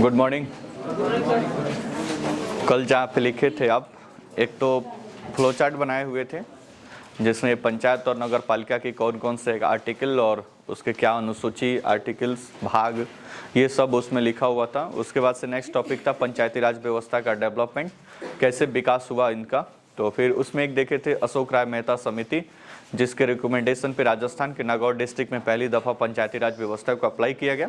Good morning. कल जहाँ पे लिखे थे आप, एक तो फ्लो चार्ट बनाए हुए थे जिसमें पंचायत और नगर पालिका की कौन कौन से आर्टिकल और उसके क्या अनुसूची, आर्टिकल्स, भाग, ये सब उसमें लिखा हुआ था। उसके बाद से नेक्स्ट टॉपिक था पंचायती राज व्यवस्था का डेवलपमेंट, कैसे विकास हुआ इनका। तो फिर उसमें एक देखे थे अशोक राय मेहता समिति, जिसके रिकमेंडेशन पे राजस्थान के नागौर डिस्ट्रिक्ट में पहली दफ़ा पंचायती राज व्यवस्था को अप्लाई किया गया।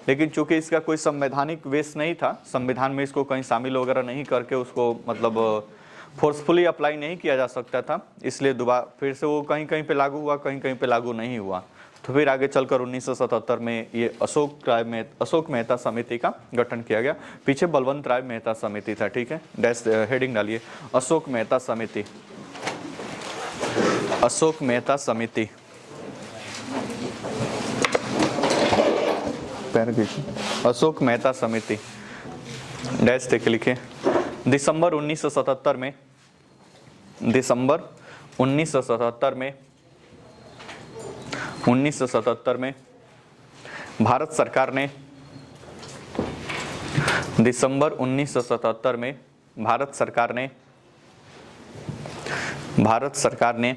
लेकिन चूंकि इसका कोई संवैधानिक बेस नहीं था, संविधान में इसको कहीं शामिल वगैरह नहीं करके उसको मतलब फोर्सफुली अप्लाई नहीं किया जा सकता था, इसलिए दोबारा फिर से वो कहीं कहीं पे लागू हुआ, कहीं कहीं पे लागू नहीं हुआ। तो फिर आगे चलकर 1977 में ये अशोक मेहता समिति का गठन किया गया। पीछे बलवंत राय मेहता समिति था, ठीक है, डैश हेडिंग डालिए, अशोक मेहता समिति, अशोक मेहता समिति। अशोक मेहता समिति डैश देख लिखे। दिसंबर 1977 में, दिसंबर 1977 में, 1977 में भारत सरकार ने, दिसंबर 1977 में भारत सरकार ने, भारत सरकार ने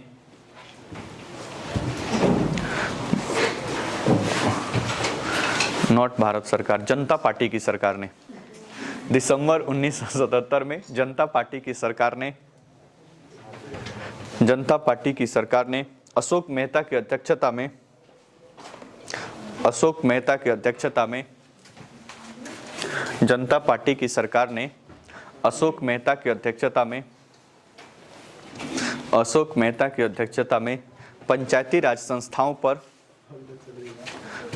नॉट भारत सरकार, जनता पार्टी की सरकार ने, दिसंबर 1977 में जनता पार्टी की सरकार ने, जनता पार्टी की सरकार ने अशोक मेहता की अध्यक्षता में, अशोक मेहता की अध्यक्षता में, जनता पार्टी की सरकार ने अशोक मेहता की अध्यक्षता में, अशोक मेहता की अध्यक्षता में पंचायती राज संस्थाओं पर,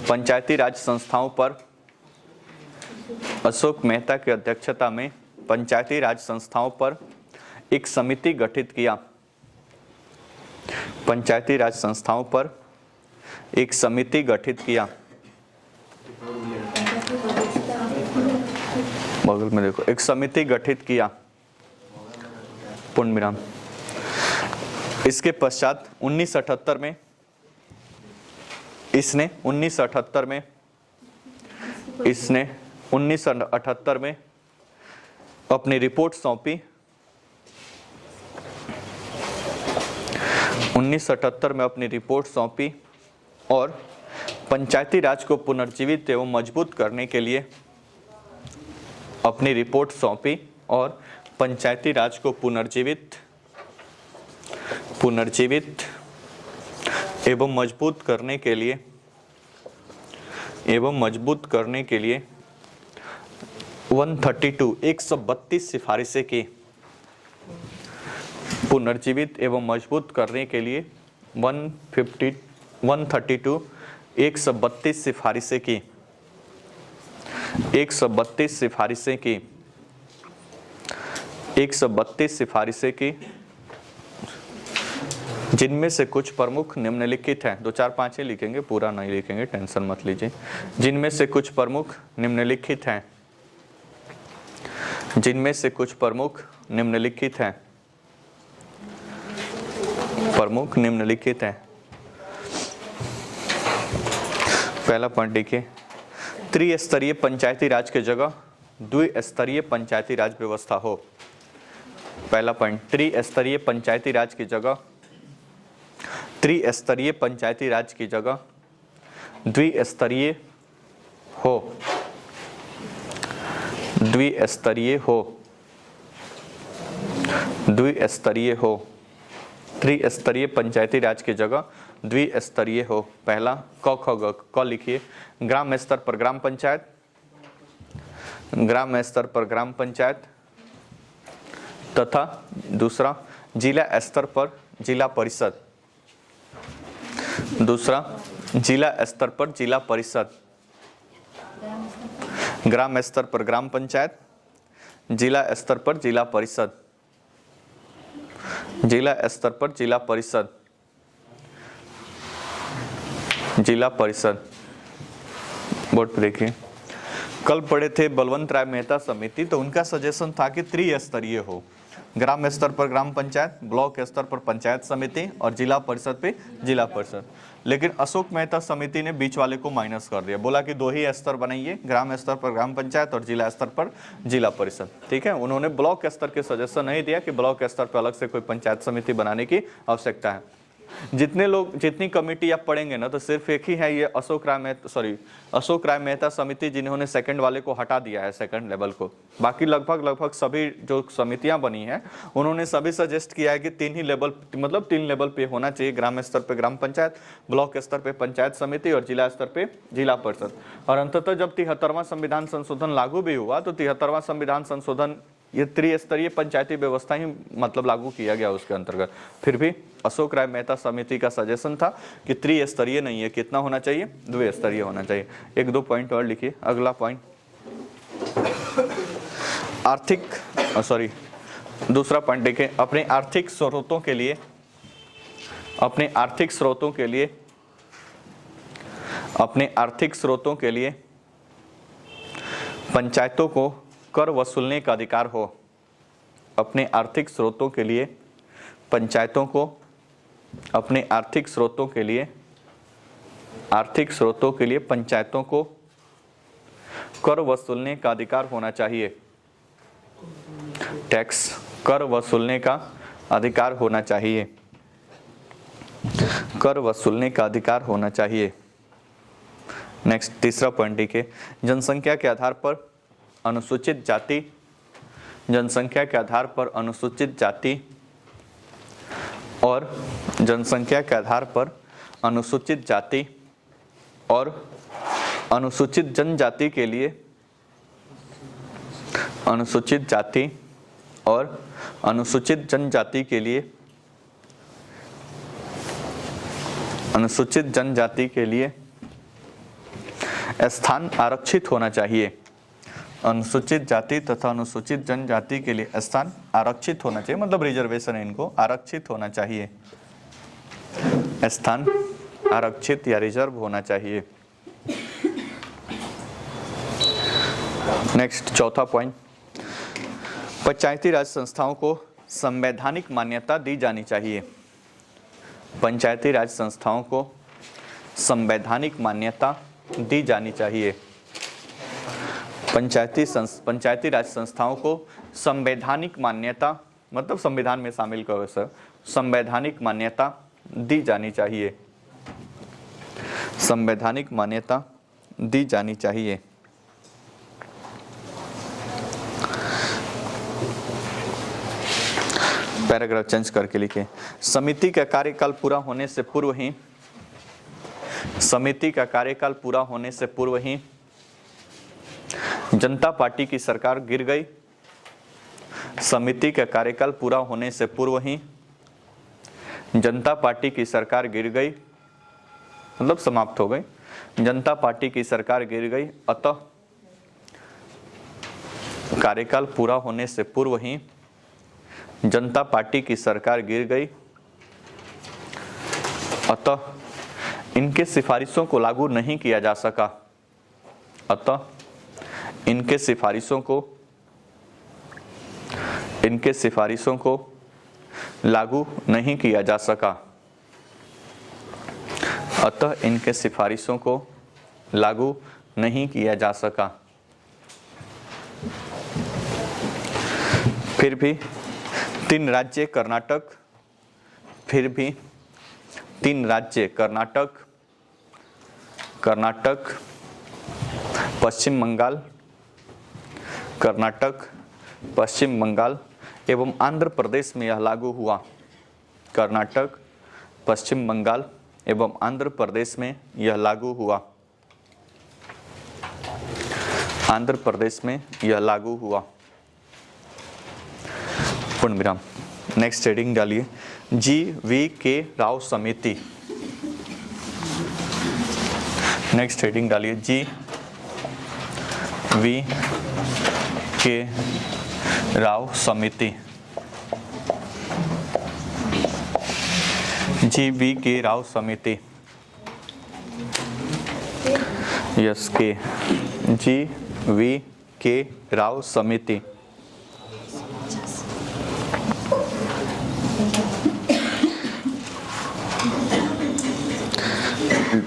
पंचायती राज संस्थाओं पर, अशोक मेहता की अध्यक्षता में पंचायती राज संस्थाओं पर एक समिति गठित किया, पंचायती राज संस्थाओं पर एक समिति गठित किया। बगल में देखो, एक समिति गठित किया, पूर्ण विराम। इसके पश्चात 1978 में इसने 1978 में इसने 1978 में अपनी रिपोर्ट सौंपी, 1978 में अपनी रिपोर्ट सौंपी और पंचायती राज को पुनर्जीवित एवं मजबूत करने के लिए अपनी रिपोर्ट सौंपी और पंचायती राज को पुनर्जीवित एवं मजबूत करने के लिए, एवं मजबूत करने के लिए 132 सिफारिशें की, पुनर्जीवित एवं मजबूत करने के लिए 132 सिफारिशें की, 132 सिफारिशें की, 132 सिफारिशें की, जिनमें से कुछ प्रमुख निम्नलिखित हैं। 2 4 5 ही लिखेंगे, पूरा नहीं लिखेंगे, टेंशन मत लीजिए। जिनमें से कुछ प्रमुख निम्नलिखित हैं, जिनमें से कुछ प्रमुख निम्नलिखित हैं, प्रमुख निम्नलिखित हैं। पहला पॉइंट देखिए, त्रिस्तरीय पंचायती राज के जगह द्विस्तरीय पंचायती राज व्यवस्था हो। पहला पॉइंट, त्रिस्तरीय पंचायती राज की जगह, त्रिस्तरीय पंचायती राज की जगह द्विस्तरीय हो, द्विस्तरीय हो, द्विस्तरीय हो, त्रिस्तरीय पंचायती राज की जगह द्विस्तरीय हो। पहला क ख ग, क लिखिए, ग्राम स्तर पर ग्राम पंचायत, ग्राम स्तर पर ग्राम पंचायत तथा दूसरा जिला स्तर पर जिला परिषद, दूसरा जिला स्तर पर जिला परिषद, ग्राम स्तर पर ग्राम पंचायत, जिला स्तर पर जिला परिषद, जिला स्तर पर जिला परिषद, जिला परिषद। बोर्ड पर देखिए, कल पढ़े थे बलवंत राय मेहता समिति, तो उनका सजेशन था कि त्रिस्तरीय हो। ग्राम स्तर पर ग्राम पंचायत, ब्लॉक स्तर पर पंचायत समिति और जिला परिषद पे जिला परिषद। लेकिन अशोक मेहता समिति ने बीच वाले को माइनस कर दिया, बोला कि 2 ही स्तर बनाइए, ग्राम स्तर पर ग्राम पंचायत और जिला स्तर पर जिला परिषद। ठीक है, उन्होंने ब्लॉक स्तर के सजेशन नहीं दिया कि ब्लॉक स्तर पर अलग से कोई पंचायत समिति बनाने की आवश्यकता है। जितनी कमेटी आप पढ़ेंगे ना, तो सिर्फ एक ही है ये अशोक राय मेहता समिति, जिन्होंने सेकंड वाले को हटा दिया है, सेकंड लेवल को। बाकी लगभग सभी जो समितियां बनी हैं उन्होंने सभी सजेस्ट किया है कि 3 लेवल पे होना चाहिए, ग्राम स्तर पे ग्राम पंचायत, ब्लॉक स्तर पे पंचायत समिति और जिला स्तर पे जिला परिषद। और अंततः जब 73वां संविधान संशोधन लागू भी हुआ तो 73वां संविधान संशोधन ये त्रिस्तरीय पंचायती व्यवस्था ही लागू किया गया उसके अंतर्गत। फिर भी अशोक राय मेहता समिति का सजेशन था कि त्रिस्तरीय नहीं है, कितना होना चाहिए, 2 स्तरीय होना चाहिए। 1-2 पॉइंट और लिखिए। अगला पॉइंट दूसरा पॉइंट देखिए, अपने आर्थिक स्रोतों के लिए पंचायतों को कर वसूलने का अधिकार हो। अपने आर्थिक स्रोतों के लिए पंचायतों को कर वसूलने का अधिकार होना चाहिए। टैक्स कर वसूलने का अधिकार होना चाहिए। कर वसूलने का अधिकार होना चाहिए। नेक्स्ट तीसरा पॉइंट देखिए, जनसंख्या के आधार पर अनुसूचित जाति और जनसंख्या के आधार पर अनुसूचित जाति और अनुसूचित जनजाति के लिए स्थान आरक्षित होना चाहिए। अनुसूचित जाति तथा अनुसूचित जनजाति के लिए स्थान आरक्षित होना चाहिए, मतलब रिजर्वेशन है, इनको आरक्षित होना चाहिए, स्थान आरक्षित या रिजर्व होना चाहिए। नेक्स्ट चौथा पॉइंट, पंचायती राज संस्थाओं को संवैधानिक मान्यता दी जानी चाहिए। पंचायती राज संस्थाओं को संवैधानिक मान्यता दी जानी चाहिए। पंचायती राज संस्थाओं को संवैधानिक मान्यता, मतलब संविधान में शामिल करो सर, संवैधानिक मान्यता दी जानी चाहिए। संवैधानिक मान्यता दी जानी चाहिए। पैराग्राफ चेंज करके लिखे, समिति का कार्यकाल पूरा होने से पूर्व ही जनता पार्टी की सरकार गिर गई। समिति का कार्यकाल पूरा होने से पूर्व ही जनता पार्टी की सरकार गिर गई, मतलब समाप्त हो गई। जनता पार्टी की सरकार गिर गई, अतः कार्यकाल पूरा होने से पूर्व ही जनता पार्टी की सरकार गिर गई, अतः इनके सिफारिशों को लागू नहीं किया जा सका। अतः इनके सिफारिशों को लागू नहीं किया जा सका। अतः इनके सिफारिशों को लागू नहीं किया जा सका। फिर भी 3 राज्य कर्नाटक, पश्चिम बंगाल एवं आंध्र प्रदेश में यह लागू हुआ। कर्नाटक, पश्चिम बंगाल एवं आंध्र प्रदेश में यह लागू हुआ। आंध्र प्रदेश में यह लागू हुआ। पूर्ण विराम। नेक्स्ट हेडिंग डालिए, GVK राव समिति। नेक्स्ट हेडिंग डालिए, GVK राव समिति। GVK राव समिति, यस के, GVK राव समिति।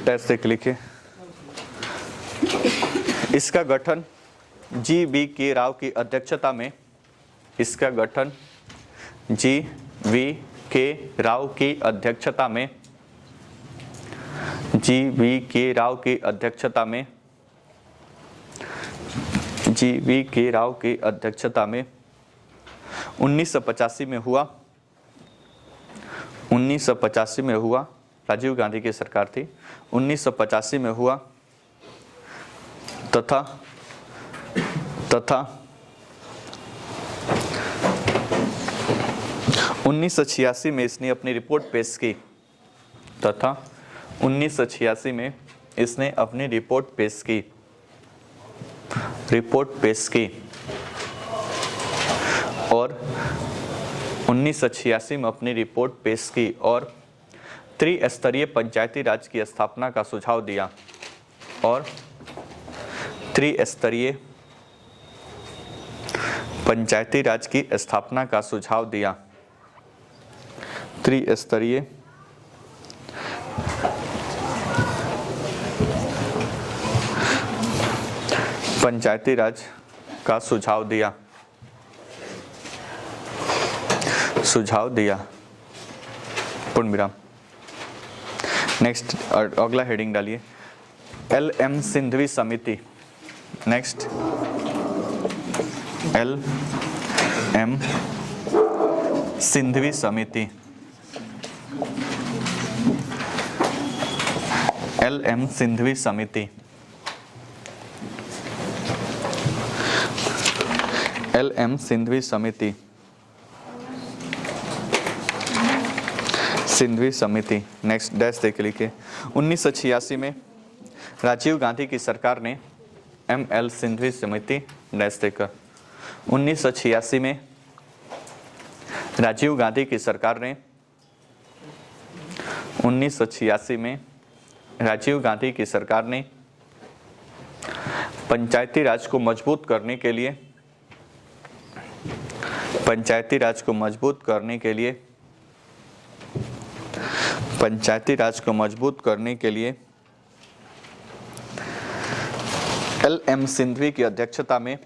टेस्ट देख लिखिए। इसका गठन जी.वी.के. राव की अध्यक्षता में, इसका गठन जी.वी.के. राव की अध्यक्षता में, जी.वी.के. राव की अध्यक्षता में, जी.वी.के. राव की अध्यक्षता में 1985 में हुआ। 1985 में हुआ, राजीव गांधी की सरकार थी, 1985 में हुआ तथा 1986 में इसने अपनी रिपोर्ट पेश की, तथा 1986 में इसने अपनी रिपोर्ट पेश की, और 1986 में अपनी रिपोर्ट पेश की और त्रिस्तरीय पंचायती राज की स्थापना का सुझाव दिया, और त्रिस्तरीय पंचायती राज की स्थापना का सुझाव दिया। त्रिस्तरीय पंचायती राज का सुझाव दिया, पूर्ण विराम। नेक्स्ट अगला हेडिंग डालिए, एल.एम. सिंघवी समिति। Next LM. सिंघवी समिति, एल.एम. सिंघवी समिति, एल.एम. सिंघवी समिति, सिंघवी समिति। नेक्स्ट डैश देख लिखिए। 1986 में राजीव गांधी की सरकार ने एम.एल. सिंघवी समिति डैश देकर, 1986 में राजीव गांधी की सरकार ने, 1986 में राजीव गांधी की सरकार ने पंचायती राज को मजबूत करने के लिए, पंचायती राज को मजबूत करने के लिए, पंचायती राज को मजबूत करने के लिए एल.एम. सिंघवी की अध्यक्षता में,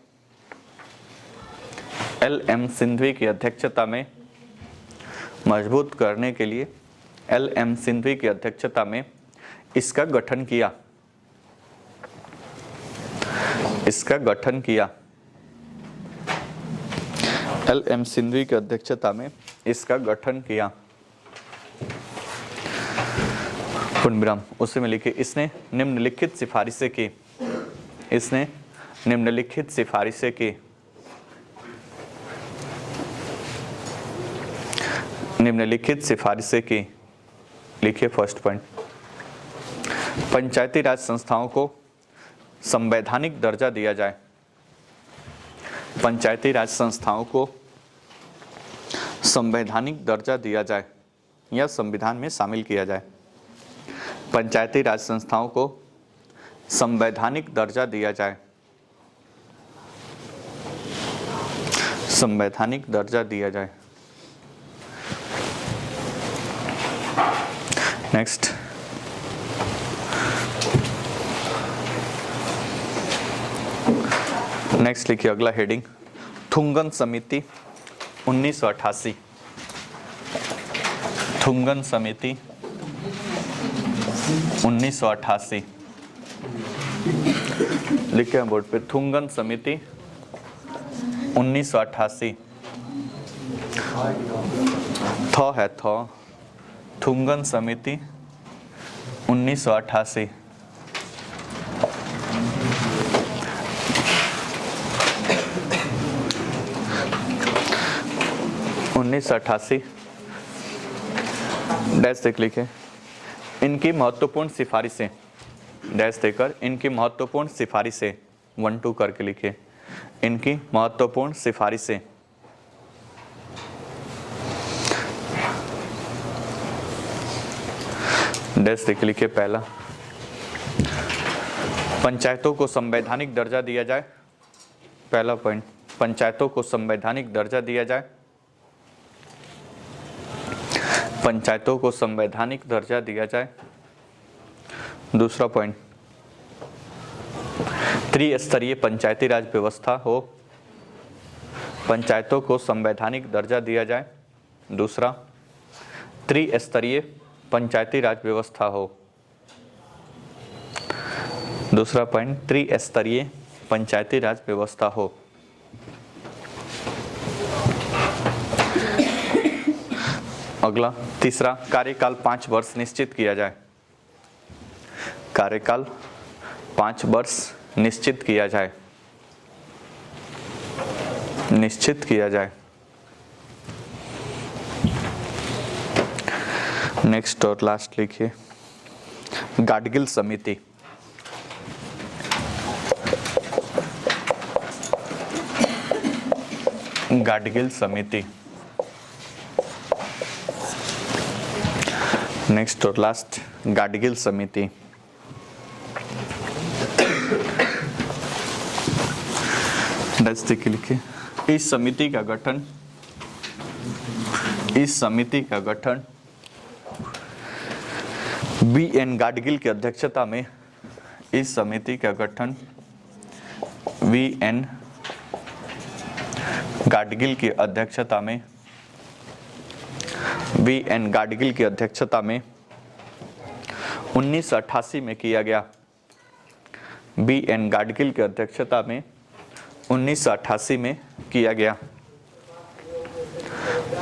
एल.एम. सिंघवी की अध्यक्षता में, मजबूत करने के लिए एल.एम. सिंघवी की अध्यक्षता में इसका गठन किया, इसका गठन किया, एल.एम. सिंघवी की अध्यक्षता में इसका गठन किया, पूर्ण विराम। उसी में लिखिए, इसने निम्नलिखित सिफारिशें की, इसने निम्नलिखित सिफारिशें की, निम्नलिखित सिफारिशें की। लिखिए फर्स्ट पॉइंट, पंचायती राज संस्थाओं को संवैधानिक दर्जा दिया जाए, पंचायती राज संस्थाओं को संवैधानिक दर्जा दिया जाए या संविधान में शामिल किया जाए, पंचायती राज संस्थाओं को संवैधानिक दर्जा दिया जाए, संवैधानिक दर्जा दिया जाए। नेक्स्ट नेक्स्ट लिखिए अगला हेडिंग, थुंगन समिति 1988, थुंगन समिति 1988, लिखे हैं बोर्ड पे, थुंगन समिति 1988, थ है थ, थुंगन समिति 1988, डैश देख लिखे, इनकी महत्वपूर्ण सिफारिशें, डैश देकर इनकी महत्वपूर्ण सिफारिशें 1-2 करके लिखे, इनकी महत्वपूर्ण सिफारिशें। डैश देख लिखे, पहला, पंचायतों को संवैधानिक दर्जा दिया जाए, पहला पॉइंट, पंचायतों को संवैधानिक दर्जा दिया जाए, पंचायतों को संवैधानिक दर्जा दिया जाए। दूसरा पॉइंट, त्रिस्तरीय पंचायती राज व्यवस्था हो, पंचायतों को संवैधानिक दर्जा दिया जाए। दूसरा, त्रिस्तरीय पंचायती राज व्यवस्था हो। दूसरा पॉइंट, त्रिस्तरीय पंचायती राज व्यवस्था हो। अगला तीसरा, कार्यकाल 5 वर्ष निश्चित किया जाए। कार्यकाल 5 वर्ष निश्चित किया जाए। निश्चित किया जाए। नेक्स्ट और लास्ट लिखिए, गाडगिल समिति। गाडगिल समिति। नेक्स्ट और लास्ट, गाडगिल समिति। लिखिए, इस समिति का गठन बी.एन. गाडगिल की अध्यक्षता में, इस समिति का गठन बी.एन. गाडगिल की अध्यक्षता में, बी.एन. गाडगिल की अध्यक्षता में 1988 में किया गया। बी.एन. गाडगिल की अध्यक्षता में 1988 में किया गया।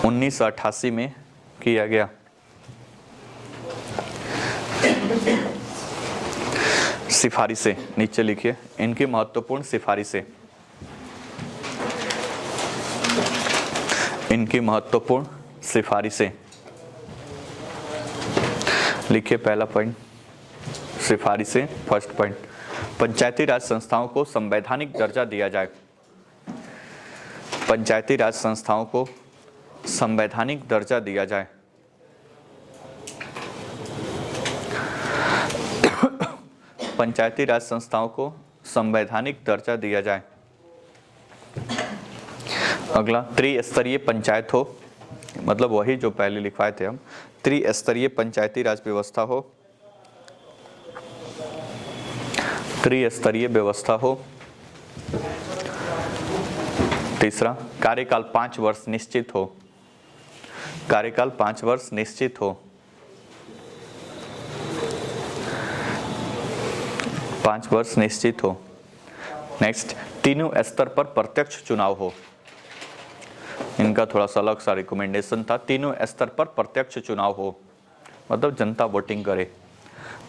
1988 में किया गया। सिफारिशें नीचे लिखिए, इनकी महत्वपूर्ण सिफारिशें। इनकी महत्वपूर्ण सिफारिशें लिखिए। पहला पॉइंट, सिफारिशें। फर्स्ट पॉइंट, पंचायती राज संस्थाओं को संवैधानिक दर्जा दिया जाए। पंचायती राज संस्थाओं को संवैधानिक दर्जा दिया जाए। पंचायती राज संस्थाओं को संवैधानिक दर्जा दिया जाए। अगला, त्रिस्तरीय पंचायत हो, मतलब वही जो पहले लिखवाए थे हम, त्रिस्तरीय पंचायती राज व्यवस्था हो। त्रिस्तरीय व्यवस्था हो। तीसरा, कार्यकाल 5 वर्ष निश्चित हो। कार्यकाल 5 वर्ष निश्चित हो। 5 वर्ष निश्चित हो। नेक्स्ट, तीनों स्तर पर प्रत्यक्ष चुनाव हो। इनका थोड़ा सा अलग सा रिकमेंडेशन था, तीनों स्तर पर प्रत्यक्ष चुनाव हो, मतलब जनता वोटिंग करे।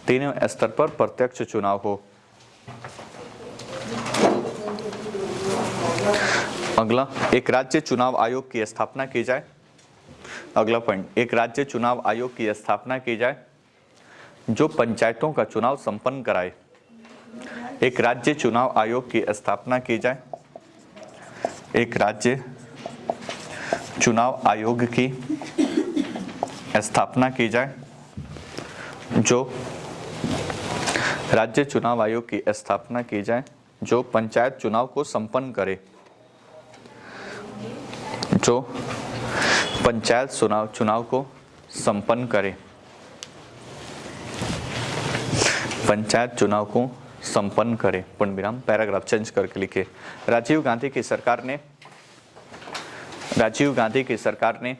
तीनों स्तर पर प्रत्यक्ष चुनाव हो। अगला, एक राज्य चुनाव आयोग की स्थापना की जाए। अगला पॉइंट, एक राज्य चुनाव आयोग की स्थापना की जाए जो पंचायतों का चुनाव संपन्न कराए। एक राज्य चुनाव आयोग की स्थापना की जाए। एक राज्य चुनाव आयोग की स्थापना की जाए जो राज्य चुनाव आयोग की स्थापना की जाए जो पंचायत चुनाव को संपन्न करे। जो पंचायत चुनाव को संपन्न करे। पंचायत चुनाव को संपन्न करे। पूर्ण विराम, पैराग्राफ चेंज करके लिखे। राजीव गांधी की सरकार ने राजीव गांधी की सरकार ने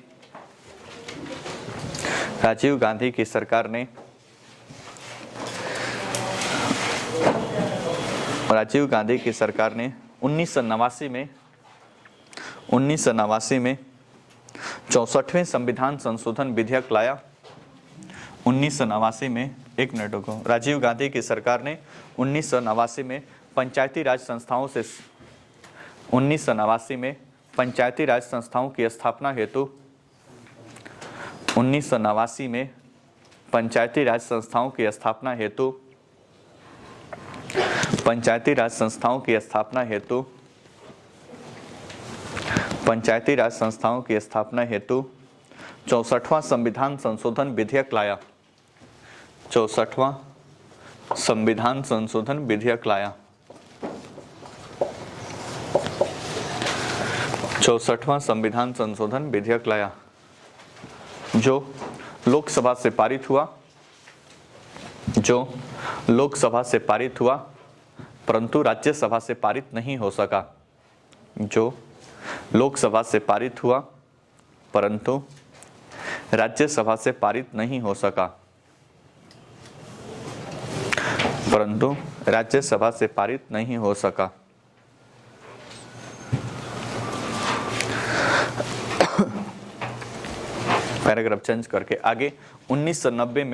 1989 में 64वें संविधान संशोधन विधेयक लाया। 1989 में, एक मिनट रुको, राजीव गांधी की सरकार ने 1989 में पंचायती राज संस्थाओं से 1989 में पंचायती राज संस्थाओं की स्थापना हेतु 1989 में पंचायती राज संस्थाओं की स्थापना हेतु पंचायती राज संस्थाओं की स्थापना हेतु पंचायती राज संस्थाओं की स्थापना हेतु 64वां संविधान संशोधन विधेयक लाया। 64वां संविधान संशोधन विधेयक लाया। 64वां संविधान संशोधन विधेयक लाया जो लोकसभा से पारित हुआ, जो लोकसभा से पारित हुआ परंतु राज्यसभा से पारित नहीं हो सका, जो लोकसभा से पारित हुआ परंतु राज्यसभा से पारित नहीं हो सका, परंतु राज्यसभा से पारित नहीं हो सका। पैराग्राफ चेंज करके आगे 1990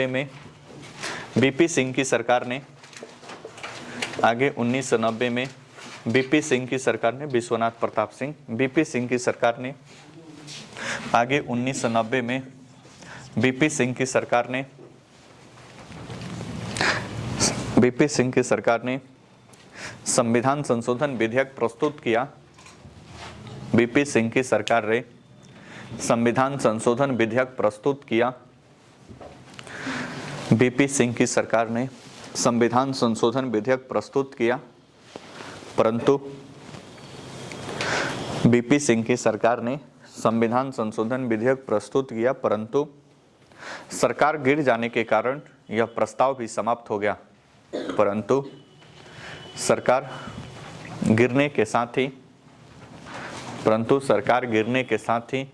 में बीपी सिंह की सरकार ने, आगे 1990 में बीपी सिंह की सरकार ने, विश्वनाथ प्रताप सिंह, बीपी सिंह की सरकार ने, आगे 1990 में बीपी सिंह की सरकार ने, बीपी सिंह की सरकार ने संविधान संशोधन विधेयक प्रस्तुत किया। बीपी सिंह की सरकार ने संविधान संशोधन विधेयक प्रस्तुत किया। बीपी सिंह की सरकार ने संविधान संशोधन विधेयक प्रस्तुत किया, परंतु बीपी सिंह की सरकार ने संविधान संशोधन विधेयक प्रस्तुत किया, परंतु सरकार गिर जाने के कारण यह प्रस्ताव भी समाप्त हो गया। परंतु सरकार गिरने के साथ ही, परंतु सरकार गिरने के साथ ही,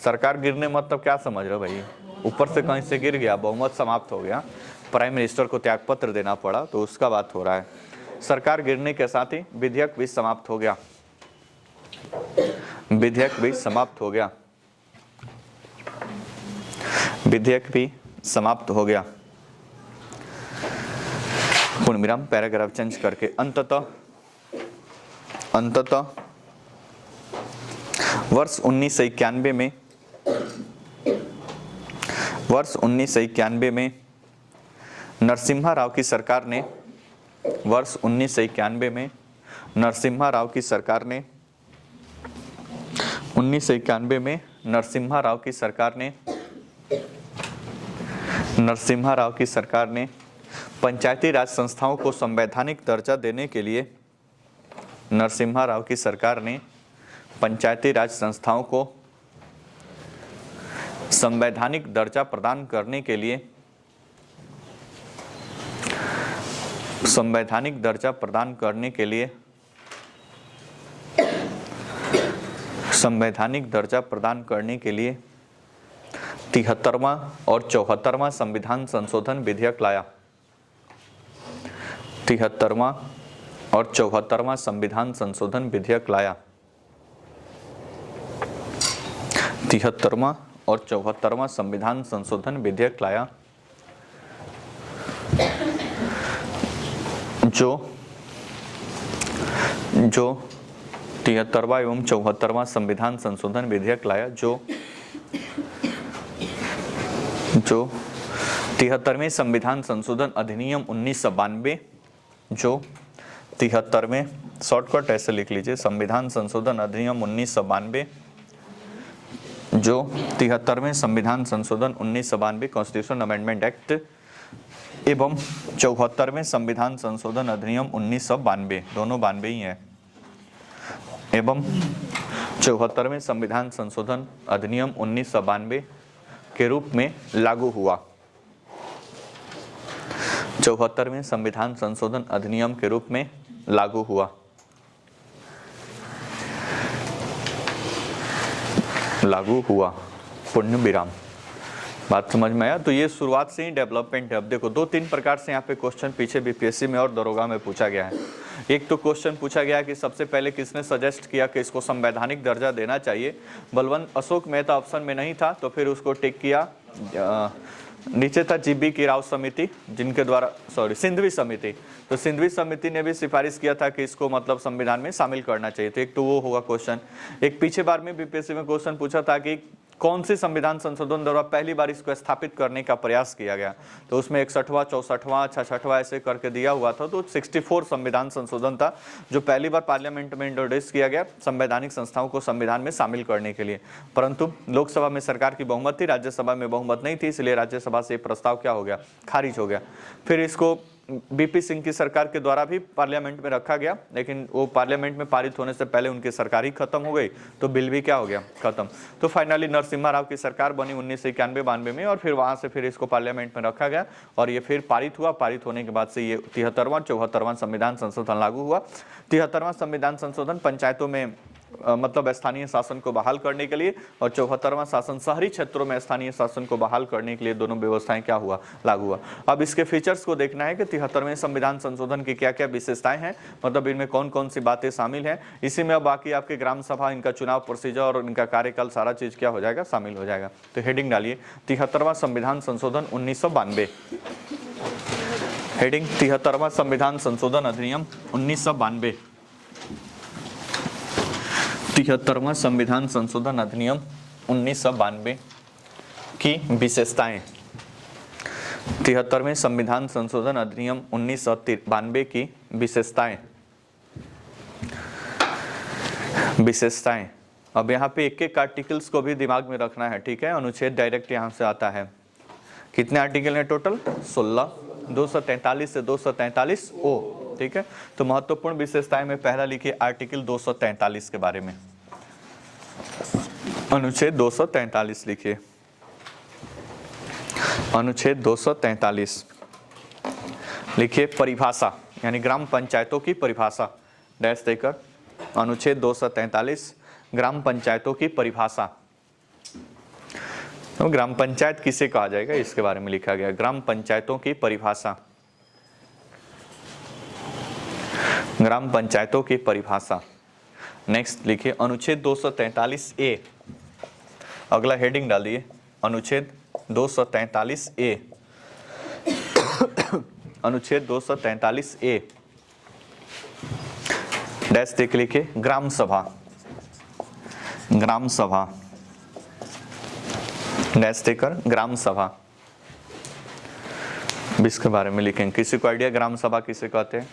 सरकार गिरने मतलब क्या समझ रहे हो भाई, ऊपर से कहीं से गिर गया, बहुमत समाप्त हो गया, प्राइम मिनिस्टर को त्यागपत्र देना पड़ा, तो उसका बात हो रहा है। सरकार गिरने के साथ ही विधेयक भी समाप्त हो गया, विधेयक भी समाप्त हो गया, विधेयक भी समाप्त हो गया। पूर्णविराम, पैराग्राफ चेंज करके अंततः वर्ष 1991 में नरसिम्हा राव की सरकार ने, वर्ष 1991 में नरसिम्हा राव की सरकार ने, 1991 में नरसिम्हा राव की सरकार ने, नरसिम्हा राव की सरकार ने पंचायती राज संस्थाओं को संवैधानिक दर्जा देने के लिए, नरसिम्हा राव की सरकार ने पंचायती राज संस्थाओं को संवैधानिक दर्जा प्रदान करने के लिए, संवैधानिक दर्जा प्रदान करने के लिए, संवैधानिक दर्जा प्रदान करने के लिए 73वां और 74वां संविधान संशोधन विधेयक लाया। 73वां और 74वां संविधान संशोधन विधेयक लाया। 73वां और 74वां संविधान संशोधन विधेयक लाया, जो 73वां एवं 74वां संविधान संशोधन विधेयक लाया, जो 73वें संविधान संशोधन अधिनियम 1992, जो 73वें, शॉर्टकट ऐसे लिख लीजिए, संविधान संशोधन अधिनियम 1992, जो 73वें संविधान संशोधन 1992 कॉन्स्टिट्यूशन अमेंडमेंट एक्ट एवं 74वें संविधान संशोधन अधिनियम 1992, दोनों 92 ही है, एवं 74वें संविधान संशोधन अधिनियम 1992 के रूप में लागू हुआ। 74वें संविधान संशोधन अधिनियम के रूप में लागू हुआ। लागू हुआ, पूर्ण विराम। बात समझ में आया? तो ये शुरुआत से ही डेवलपमेंट है। अब देखो 2-3 प्रकार से यहाँ पे क्वेश्चन पीछे बीपीएससी में और दरोगा में पूछा गया है। एक तो क्वेश्चन पूछा गया कि सबसे पहले किसने सजेस्ट किया कि इसको संवैधानिक दर्जा देना चाहिए। बलवंत अशोक मेहता ऑप्शन में नहीं था, तो फिर उसको टिक किया। नीचे था जीबी की राव समिति, जिनके द्वारा सिंधवी समिति, तो सिंधवी समिति ने भी सिफारिश किया था कि इसको मतलब संविधान में शामिल करना चाहिए। तो एक तो वो होगा क्वेश्चन। एक पीछे बार में बीपीएससी में क्वेश्चन पूछा था कि कौन सी संविधान संशोधन द्वारा पहली बार इसको स्थापित करने का प्रयास किया गया, तो उसमें 61वां, 64वां, 66वां ऐसे करके दिया हुआ था। तो 64 संविधान संशोधन था जो पहली बार पार्लियामेंट में इंट्रोड्यूस किया गया संवैधानिक संस्थाओं को संविधान में शामिल करने के लिए। परंतु लोकसभा में सरकार की बहुमत थी, राज्यसभा में बहुमत नहीं थी, इसलिए राज्यसभा से प्रस्ताव क्या हो गया, खारिज हो गया। फिर इसको बीपी सिंह की सरकार के द्वारा भी पार्लियामेंट में रखा गया, लेकिन वो पार्लियामेंट में पारित होने से पहले उनकी सरकार ही खत्म हो गई, तो बिल भी क्या हो गया, खत्म। तो फाइनली नरसिम्हा राव की सरकार बनी 1991-92 में, और फिर वहां से फिर इसको पार्लियामेंट में रखा गया और ये फिर पारित हुआ। पारित होने के बाद से ये 73वां 74वां संविधान संशोधन लागू हुआ। 73वां संविधान संशोधन पंचायतों में मतलब स्थानीय शासन को बहाल करने के लिए, और 74वां शासन शहरी क्षेत्रों में स्थानीय शासन को बहाल करने के लिए, दोनों व्यवस्थाएं क्या हुआ, लागू हुआ। अब इसके फीचर्स को देखना है कि 73वें संविधान संशोधन की क्या क्या विशेषताएं हैं, मतलब इनमें कौन कौन सी बातें शामिल हैं। इसी में अब बाकी आपके ग्राम सभा, इनका चुनाव प्रोसीजर और इनका कार्यकाल, सारा चीज क्या हो जाएगा, शामिल हो जाएगा। तो हेडिंग डालिए 73वां संविधान संशोधन 1992। हेडिंग 73वां संविधान संशोधन अधिनियम 1992। 73वां संविधान संशोधन अधिनियम 1992 की विशेषताएं। 73वें संविधान संशोधन अधिनियम 1992 की विशेषताएं। विशेषताएं, अब यहाँ पे एक एक आर्टिकल्स को भी दिमाग में रखना है, ठीक है। अनुच्छेद डायरेक्ट यहाँ से आता है। कितने आर्टिकल हैं टोटल? 16, 243 से 243 ओ, ठीक है। तो महत्वपूर्ण विशेषताएं में पहला लिखिए आर्टिकल 243 के बारे में। अनुच्छेद 243 लिखिए। अनुच्छेद 243 लिखिए परिभाषा, यानी ग्राम पंचायतों की परिभाषा, डैश देकर। अनुच्छेद 243 ग्राम पंचायतों की परिभाषा। तो ग्राम पंचायत किसे कहा जाएगा, इसके बारे में लिखा गया। ग्राम पंचायतों की परिभाषा, ग्राम पंचायतों की परिभाषा। नेक्स्ट लिखिए अनुच्छेद 243 ए। अगला हेडिंग डालिए अनुच्छेद 243 ए। अनुच्छेद 243 ए डैश देख लिखिए ग्राम सभा, ग्राम सभा, डैश देकर ग्राम सभा। इसके बारे में लिखेंगे। किसी को आइडिया ग्राम सभा किसे कहते हैं?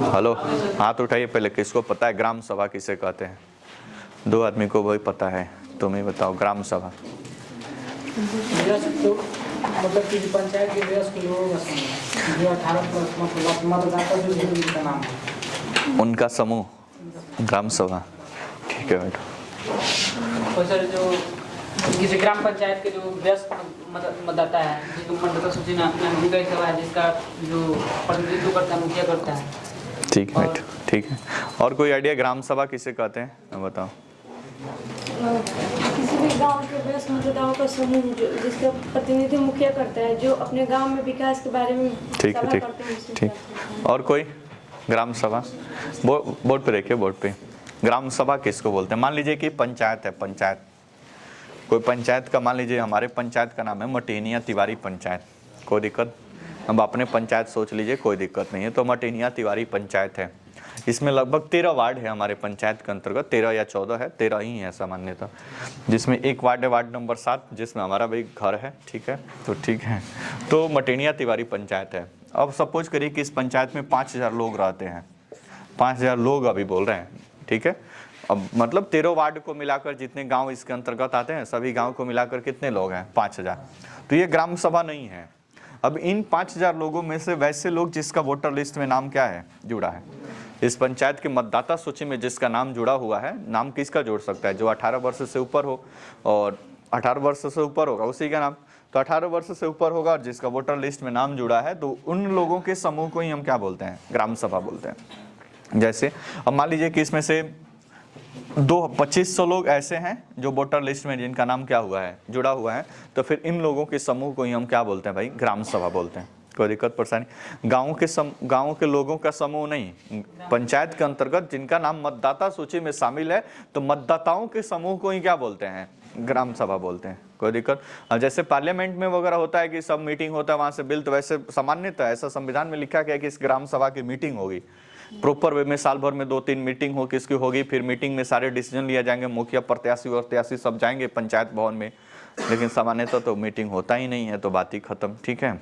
हेलो, हाथ उठाइए पहले, किसको पता है ग्राम सभा किसे कहते हैं? 2 आदमी को वही पता है, तुम ही बताओ ग्राम सभा। मतलब कि पंचायत के वयस्क लोग जो 18 प्लस मतलब मतदाता जो है उनका नाम है, उनका समूह, ग्राम सभा, ठीक है बेटा। और सर जो किसी ग्राम पंचायत के जो वयस्क मतदाता है, जिसको मतदाता सूची में उनका सभा है, जिसका जो प्रतिनिधित्व करता है, मुखिया करता है, ठीक है बेटा, ठीक है। और कोई आइडिया ग्राम सभा किसे कहते हैं, बताओ। किसी भी गांव के वयस्क मतदाताओं का समूह जिसका प्रतिनिधित्व मुखिया करता है, जो अपने गांव में विकास के बारे में ठीक है, ठीक। और कोई ग्राम सभा बोर्ड पे देखिए, बोर्ड पे ग्राम सभा किसको बोलते हैं? मान लीजिए कि पंचायत है, पंचायत, कोई पंचायत का, मान लीजिए हमारे पंचायत का नाम है मटेनिया तिवारी पंचायत, कोई दिक्कत? अब अपने पंचायत सोच लीजिए, कोई दिक्कत नहीं है। तो मटेनिया तिवारी पंचायत है, इसमें लगभग 13 वार्ड है हमारे पंचायत के अंतर्गत, 13 या 14 है, 13 ही है सामान्यतः, जिसमें एक वार्ड है, वार्ड नंबर 7, जिसमें हमारा भाई घर है, ठीक है। तो ठीक है, तो मटेनिया तिवारी पंचायत है। अब सपोज करिए कि इस पंचायत में 5000 लोग रहते हैं, 5000 लोग अभी बोल रहे हैं, ठीक है। अब मतलब 13 वार्ड को मिलाकर जितने गांव इसके अंतर्गत आते हैं, सभी गांव को मिलाकर कितने लोग हैं? 5000। तो ये ग्राम सभा नहीं है। अब इन 5000 लोगों में से वैसे लोग जिसका वोटर लिस्ट में नाम क्या है, जुड़ा है, इस पंचायत की मतदाता सूची में जिसका नाम जुड़ा हुआ है, नाम किसका जोड़ सकता है? जो 18 वर्ष से ऊपर हो, और 18 वर्ष से ऊपर होगा उसी का नाम। तो 18 वर्ष से ऊपर होगा और जिसका वोटर लिस्ट में नाम जुड़ा है, तो उन लोगों के समूह को ही हम क्या बोलते हैं? ग्राम सभा बोलते हैं। जैसे अब मान लीजिए कि इसमें से 2500 लोग ऐसे हैं जो वोटर लिस्ट में जिनका नाम क्या हुआ है, जुड़ा हुआ है, तो फिर इन लोगों के समूह को ही हम क्या बोलते हैं भाई? ग्राम सभा बोलते हैं। कोई दिक्कत परेशानी? गाँव के लोगों का समूह नहीं, पंचायत के अंतर्गत जिनका नाम मतदाता सूची में शामिल है, तो मतदाताओं के समूह को ही क्या बोलते हैं? ग्राम सभा बोलते हैं। कोई दिक्कत? जैसे पार्लियामेंट में वगैरह होता है कि सब मीटिंग होता है वहां से बिल, तो वैसे सामान्यतः ऐसा संविधान में लिखा गया है कि इस ग्राम सभा की मीटिंग होगी प्रॉपर वे में, साल भर में 2-3 मीटिंग हो किसकी होगी, फिर मीटिंग में सारे डिसीजन लिया जाएंगे, मुखिया प्रत्याशी सब जाएंगे पंचायत भवन में। लेकिन सामान्यतः तो मीटिंग होता ही नहीं है, तो बात ही खत्म, ठीक है।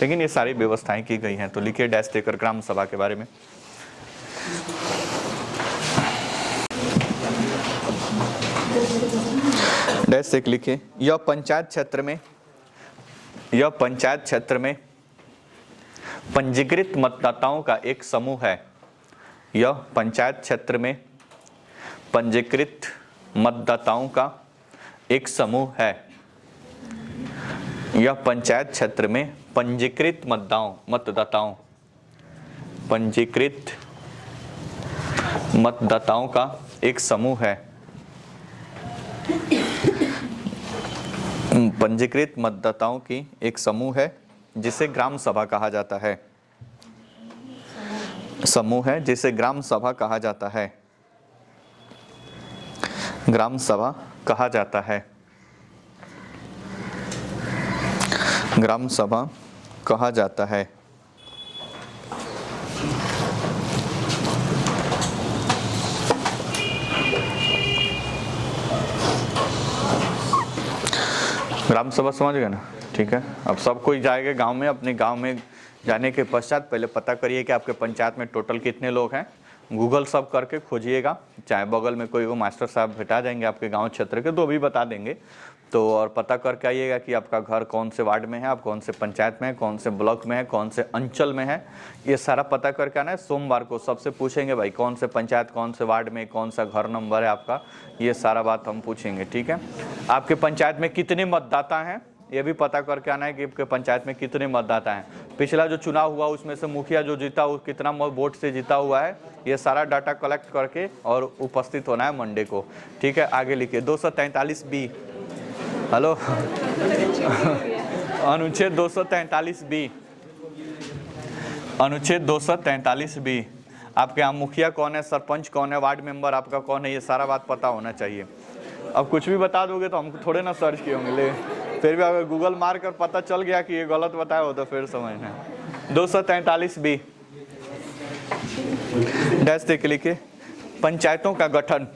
लेकिन ये सारी व्यवस्थाएं की गई हैं। तो लिखिए डैश देकर ग्राम सभा के बारे में। डैश देख लिखिए, यह पंचायत क्षेत्र में पंजीकृत मतदाताओं का एक समूह है। यह पंचायत क्षेत्र में पंजीकृत मतदाताओं का एक समूह है। यह पंचायत क्षेत्र में पंजीकृत मतदाताओं का एक समूह है। पंजीकृत मतदाताओं की एक समूह है जिसे ग्राम सभा कहा जाता है। समूह है जिसे ग्राम सभा कहा जाता है। ग्राम सभा कहा जाता है। ग्राम सभा कहा जाता है। ग्राम सभा समझ गए ना? ठीक है। अब सब कोई जाएगा गांव में। अपने गांव में जाने के पश्चात पहले पता करिए कि आपके पंचायत में टोटल कितने लोग हैं। गूगल सब करके खोजिएगा, चाहे बगल में कोई वो मास्टर साहब भेटा जाएंगे आपके गांव क्षेत्र के, तो भी बता देंगे। तो और पता करके आइएगा कि आपका घर कौन से वार्ड में है, आप कौन से पंचायत में है, कौन से ब्लॉक में है, कौन से अंचल में है, ये सारा पता करके आना है। सोमवार को सबसे पूछेंगे भाई कौन से पंचायत, कौन से वार्ड में, कौन सा घर नंबर है आपका, ये सारा बात हम पूछेंगे। ठीक है। आपके पंचायत में कितने मतदाता हैं ये भी पता करके आना है कि आपके पंचायत में कितने मतदाता हैं। पिछला जो चुनाव हुआ उसमें से मुखिया जो जीता वो कितना वोट से जीता हुआ है, ये सारा डाटा कलेक्ट करके और उपस्थित होना है मंडे को। ठीक है। आगे लिखिए 243B। हेलो अनुच्छेद 243B। अनुच्छेद 243B। आपके यहाँ मुखिया कौन है, सरपंच कौन है, वार्ड मेंबर आपका कौन है, ये सारा बात पता होना चाहिए। अब कुछ भी बता दोगे तो हमको थोड़े ना सर्च किए होंगे, फिर भी अगर गूगल मार कर पता चल गया कि ये गलत बताया हो तो फिर समझना है। 243B डैश देख लिखिए पंचायतों का गठन।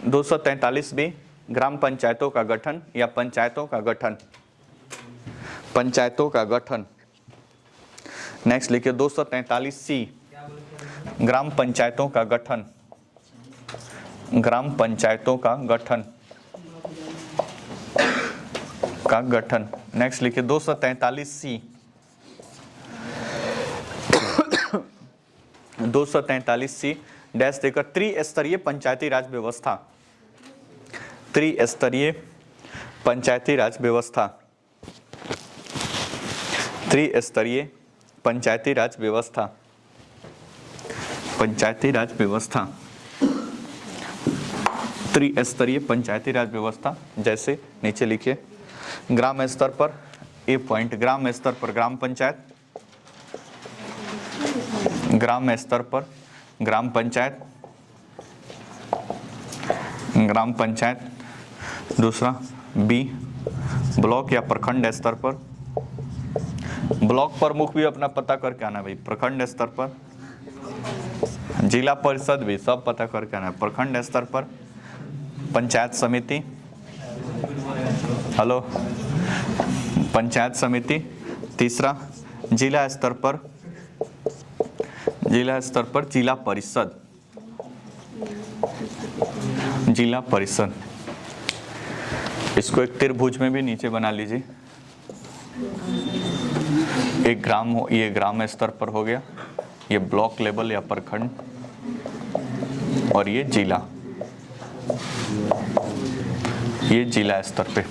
243B ग्राम पंचायतों का गठन या पंचायतों का गठन। पंचायतों का गठन। नेक्स्ट लिखिए 243C ग्राम पंचायतों का गठन। ग्राम पंचायतों का गठन का गठन। नेक्स्ट लिखिए 243C 243C डैश देकर त्रिस्तरीय पंचायती राज व्यवस्था। त्रिस्तरीय पंचायती राज व्यवस्था। त्रिस्तरीय पंचायती राज व्यवस्था। पंचायती राज व्यवस्था। त्रिस्तरीय पंचायती राज व्यवस्था जैसे नीचे लिखिए ग्राम स्तर पर ए पॉइंट, ग्राम स्तर पर ग्राम पंचायत, ग्राम स्तर पर ग्राम पंचायत, ग्राम पंचायत। दूसरा बी ब्लॉक या प्रखंड स्तर पर। ब्लॉक प्रमुख भी अपना पता करके आना भाई। प्रखंड स्तर पर, जिला परिषद भी सब पता करके आना। प्रखंड स्तर पर पंचायत समिति, हेलो पंचायत समिति। तीसरा जिला स्तर पर, जिला स्तर पर जिला परिषद, जिला परिषद। इसको एक त्रिभुज में भी नीचे बना लीजिए। एक ग्राम हो, ये ग्राम स्तर पर हो गया, ये ब्लॉक लेवल या प्रखंड, और ये जिला, ये जिला स्तर पे।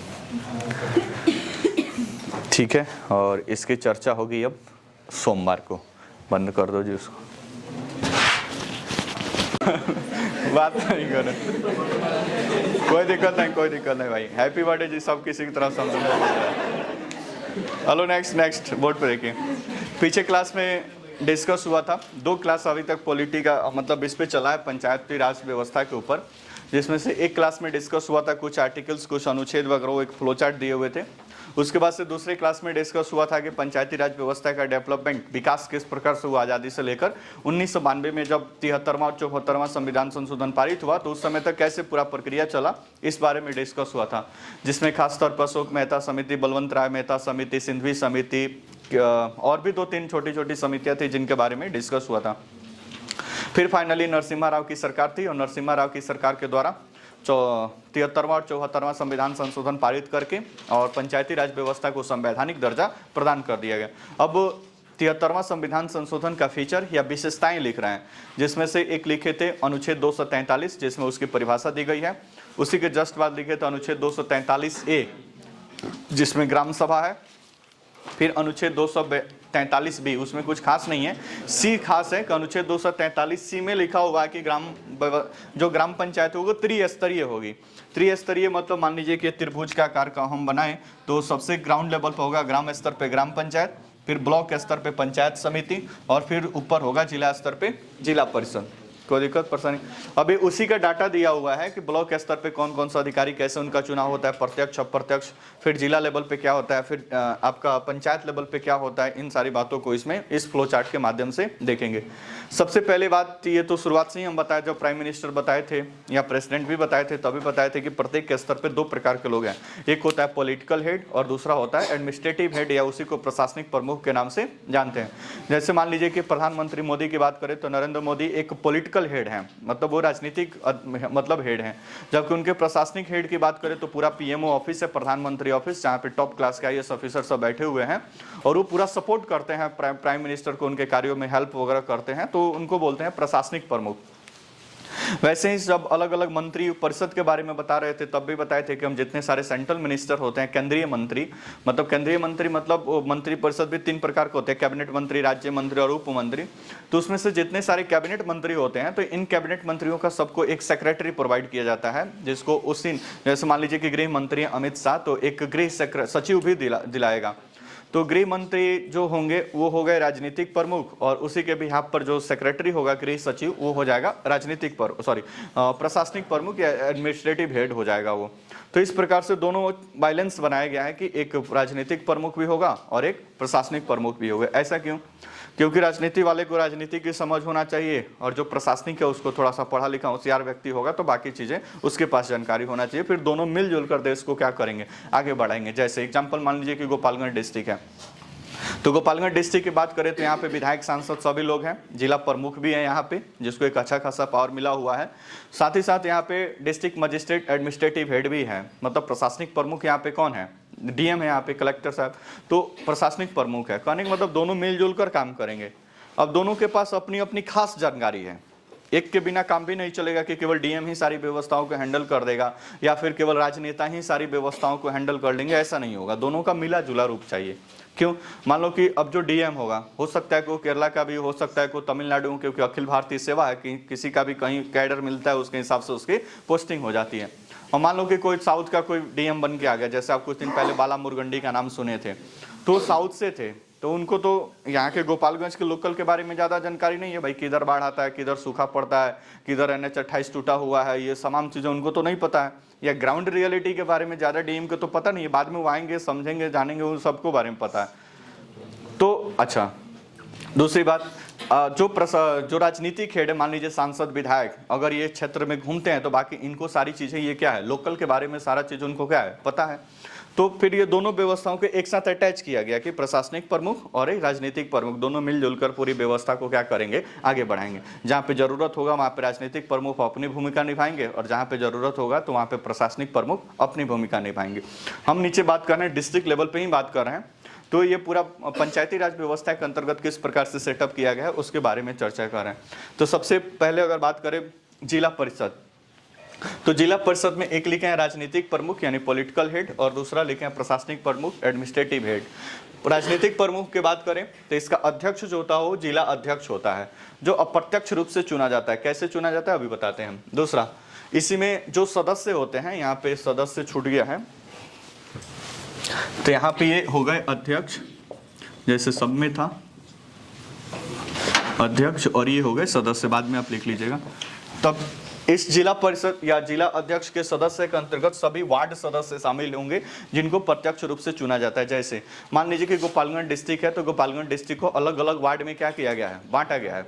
ठीक है। और इसकी चर्चा होगी अब सोमवार को। बंद कर दो जी उसको। बात नहीं करो, कोई दिक्कत नहीं, कोई दिक्कत नहीं भाई। हैप्पी बर्थडे जी सब किसी की तरफ से। हेलो नेक्स्ट बोर्ड पे देखिए। पीछे क्लास में डिस्कस हुआ था, 2 क्लास अभी तक पॉलिटी का मतलब इस पे चला है पंचायती राज व्यवस्था के ऊपर, जिसमें से एक क्लास में डिस्कस हुआ था कुछ आर्टिकल्स, कुछ अनुच्छेद वगैरह, एक फ्लो चार्ट दिए हुए थे। उसके बाद से दूसरे क्लास में डिस्कस हुआ था कि पंचायती राज व्यवस्था का डेवलपमेंट, विकास किस प्रकार से हुआ आज़ादी से लेकर 1992 में जब 73वां और 74वां संविधान संशोधन पारित हुआ तो उस समय तक कैसे पूरा प्रक्रिया चला, इस बारे में डिस्कस हुआ था। जिसमें खासतौर पर अशोक मेहता समिति, बलवंत राय मेहता समिति, सिंधवी समिति और भी 2-3 छोटी छोटी समितियाँ थी जिनके बारे में डिस्कस हुआ था। फिर फाइनली नरसिम्हा राव की सरकार थी और नरसिम्हा राव की सरकार के द्वारा 73वां और 74वां संविधान संशोधन पारित करके और पंचायती राज व्यवस्था को संवैधानिक दर्जा प्रदान कर दिया गया। अब 73वां संविधान संशोधन का फीचर या विशेषताएं लिख रहे हैं, जिसमें से एक लिखे थे अनुच्छेद 243 जिसमें उसकी परिभाषा दी गई है। उसी के जस्ट बाद लिखे थे अनुच्छेद 243A जिसमें ग्राम सभा है। फिर अनुच्छेद 243B उसमें कुछ खास नहीं है, सी खास है कि अनुच्छेद 243C में लिखा हुआ है कि जो ग्राम पंचायत होगी त्रिस्तरीय होगी। त्रिस्तरीय मतलब मान लीजिए कि त्रिभुज का आकार का हम बनाएं तो सबसे ग्राउंड लेवल पर होगा ग्राम स्तर पे ग्राम पंचायत, फिर ब्लॉक स्तर पे पंचायत समिति और फिर ऊपर होगा जिला स्तर पे जिला परिषद। कोई दिक्कत परेशानी? अभी उसी का डाटा दिया हुआ है कि ब्लॉक स्तर पे कौन कौन सा अधिकारी कैसे उनका चुनाव होता है, प्रत्यक्ष अप्रत्यक्ष, फिर जिला लेवल पे क्या होता है, फिर आपका पंचायत लेवल पे क्या होता है। इन सारी बातों को इसमें इस फ्लो चार्ट के माध्यम से देखेंगे। सबसे पहले बात ये तो शुरुआत से ही हम बताए, जब प्राइम मिनिस्टर बताए थे या प्रेसिडेंट भी बताए थे तभी बताए थे कि प्रत्येक स्तर पर दो प्रकार के लोग हैं, एक होता है पॉलिटिकल हेड और दूसरा होता है एडमिनिस्ट्रेटिव हेड या उसी को प्रशासनिक प्रमुख के नाम से जानते हैं। जैसे मान लीजिए कि प्रधानमंत्री मोदी की बात करें तो नरेंद्र मोदी एक पॉलिटिकल हेड है, मतलब वो राजनीतिक मतलब हेड हैं। जबकि उनके प्रशासनिक हेड की बात करें तो पूरा पीएमओ ऑफिस है, प्रधानमंत्री ऑफिस, जहाँ पे टॉप क्लास के आईएएस ऑफिसर सब बैठे हुए हैं और वो पूरा सपोर्ट करते हैं प्राइम मिनिस्टर को, उनके कार्यों में हेल्प वगैरह करते हैं, तो उनको बोलते हैं प्रशासनिक प्रमुख। वैसे ही जब अलग अलग मंत्री परिषद के बारे में बता रहे थे तब भी बताए थे कि हम जितने सारे सेंट्रल मिनिस्टर होते हैं, केंद्रीय मंत्री मतलब मंत्री परिषद भी तीन प्रकार के होते हैं, कैबिनेट मंत्री, राज्य मंत्री और उप मंत्री। तो उसमें से जितने सारे कैबिनेट मंत्री होते हैं तो इन कैबिनेट मंत्रियों का सबको एक सेक्रेटरी प्रोवाइड किया जाता है, जिसको उसी जैसे मान लीजिए कि गृह मंत्री अमित शाह तो एक गृह सचिव भी दिलाएगा। तो गृह मंत्री जो होंगे वो हो गए राजनीतिक प्रमुख और उसी के बिहाफ पर जो सेक्रेटरी होगा गृह सचिव वो हो जाएगा प्रशासनिक प्रमुख या एडमिनिस्ट्रेटिव हेड हो जाएगा वो। तो इस प्रकार से दोनों बैलेंस बनाया गया है कि एक राजनीतिक प्रमुख भी होगा और एक प्रशासनिक प्रमुख भी होगा। ऐसा क्यों? क्योंकि राजनीति वाले को राजनीति की समझ होना चाहिए और जो प्रशासनिक है उसको थोड़ा सा पढ़ा लिखा होशियार व्यक्ति होगा तो बाकी चीज़ें उसके पास जानकारी होना चाहिए। फिर दोनों मिलजुल कर देश को क्या करेंगे, आगे बढ़ाएंगे। जैसे एग्जाम्पल मान लीजिए कि गोपालगंज डिस्ट्रिक्ट है, तो गोपालगंज डिस्ट्रिक्ट की बात करें तो यहाँ पे विधायक सांसद सभी लोग हैं, जिला प्रमुख भी है यहाँ पे जिसको एक अच्छा खासा पावर मिला हुआ है। साथ ही साथ यहाँ पे डिस्ट्रिक्ट मजिस्ट्रेट एडमिनिस्ट्रेटिव हेड भी है, मतलब प्रशासनिक प्रमुख यहाँ पे कौन है, डीएम है यहाँ पे, कलेक्टर साहब, तो प्रशासनिक प्रमुख है। कहने का मतलब दोनों मिलजुल कर काम करेंगे। अब दोनों के पास अपनी अपनी खास जानकारी है, एक के बिना काम भी नहीं चलेगा कि केवल डीएम ही सारी व्यवस्थाओं को हैंडल कर देगा या फिर केवल राजनेता ही सारी व्यवस्थाओं को हैंडल कर लेंगे, ऐसा नहीं होगा। दोनों का मिला जुला रूप चाहिए। क्यों? मान लो कि अब जो डीएम होगा हो सकता है कोई केरला का भी हो सकता है, कोई तमिलनाडु, क्योंकि अखिल भारतीय सेवा है कि किसी का भी कहीं कैडर मिलता है उसके हिसाब से उसकी पोस्टिंग हो जाती है। और मान लो कि कोई साउथ का कोई डीएम बन के आ गया, जैसे आप कुछ दिन पहले बाला मुरुगन का नाम सुने थे, तो साउथ से थे, तो उनको तो यहाँ के गोपालगंज के लोकल के बारे में ज़्यादा जानकारी नहीं है भाई, किधर बाढ़ आता है, किधर सूखा पड़ता है, किधर NH-28 टूटा हुआ है, ये तमाम चीज़ें उनको तो नहीं पता है। या ग्राउंड रियलिटी के बारे में ज़्यादा डीएम को तो पता नहीं है, बाद में वो आएंगे समझेंगे जानेंगे, उन सबको बारे में पता है। तो अच्छा, दूसरी बात, जो राजनीतिक हेड है, मान लीजिए सांसद विधायक, अगर ये क्षेत्र में घूमते हैं तो बाकी इनको सारी चीज़ें ये क्या है, लोकल के बारे में सारा चीज़ उनको क्या है पता है। तो फिर ये दोनों व्यवस्थाओं को एक साथ अटैच किया गया कि प्रशासनिक प्रमुख और एक राजनीतिक प्रमुख दोनों मिलजुल कर पूरी व्यवस्था को क्या करेंगे, आगे बढ़ाएंगे। जहाँ पे जरूरत होगा वहाँ पे राजनीतिक प्रमुख अपनी भूमिका निभाएंगे और जहाँ पे जरूरत होगा तो वहाँ पे प्रशासनिक प्रमुख अपनी भूमिका निभाएंगे। हम नीचे बात कर रहे हैं, डिस्ट्रिक्ट लेवल पे ही बात कर रहे हैं, तो ये पूरा पंचायती राज व्यवस्था के अंतर्गत किस प्रकार से सेटअप किया गया है उसके बारे में चर्चा कर रहे हैं। तो सबसे पहले अगर बात करें जिला परिषद, तो जिला परिषद में एक लिखे हैं राजनीतिक प्रमुख यानी पॉलिटिकल हेड और दूसरा लिखे हैं प्रशासनिक प्रमुख एडमिनिस्ट्रेटिव हेड। राजनीतिक प्रमुख की बात करें तो इसका अध्यक्ष जो होता है वो जिला अध्यक्ष होता है, जो अप्रत्यक्ष रूप से चुना जाता है। कैसे चुना जाता है अभी बताते हैं हम। दूसरा, इसी में जो सदस्य होते हैं, यहाँ पे सदस्य छूट गया है, तो यहाँ पे ये हो गए अध्यक्ष, जैसे सब में था अध्यक्ष, और ये हो गए सदस्य, बाद में आप लिख लीजिएगा। तब इस जिला परिषद या जिला अध्यक्ष के सदस्य के अंतर्गत सभी वार्ड सदस्य शामिल होंगे जिनको प्रत्यक्ष रूप से चुना जाता है। जैसे मान लीजिए कि गोपालगंज डिस्ट्रिक्ट है, तो गोपालगंज डिस्ट्रिक्ट को अलग अलग वार्ड में क्या किया गया है, बांटा गया है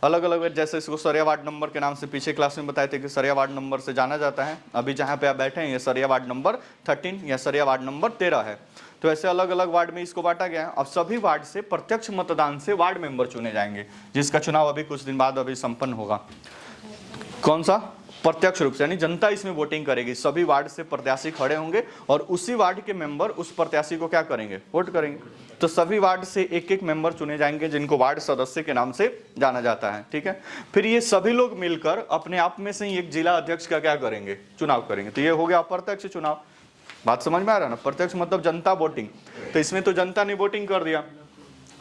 अलग अलग। जैसे इसको सरिया वार्ड नंबर के नाम से पिछले क्लास में बताए थे कि सरिया वार्ड नंबर से जाना जाता है। अभी जहाँ पे आप बैठे हैं ये सरिया वार्ड नंबर 13 या सरिया वार्ड नंबर 13 है। तो ऐसे अलग अलग वार्ड में इसको बांटा गया है। अब सभी वार्ड से प्रत्यक्ष मतदान से वार्ड मेंबर चुने जाएंगे, जिसका चुनाव अभी कुछ दिन बाद अभी संपन्न होगा। कौन सा? प्रत्यक्ष रूप से, यानी जनता इसमें वोटिंग करेगी। सभी वार्ड से प्रत्याशी खड़े होंगे और उसी वार्ड के मेंबर उस प्रत्याशी को क्या करेंगे, वोट करेंगे। तो सभी वार्ड से एक एक मेंबर चुने जाएंगे जिनको वार्ड सदस्य के नाम से जाना जाता है, ठीक है। फिर ये सभी लोग मिलकर अपने आप में से ही एक जिला अध्यक्ष का क्या करेंगे, चुनाव करेंगे। तो ये हो गया अप्रत्यक्ष चुनाव। बात समझ में आ रहा है ना? प्रत्यक्ष मतलब जनता वोटिंग, तो इसमें तो जनता ने वोटिंग कर दिया,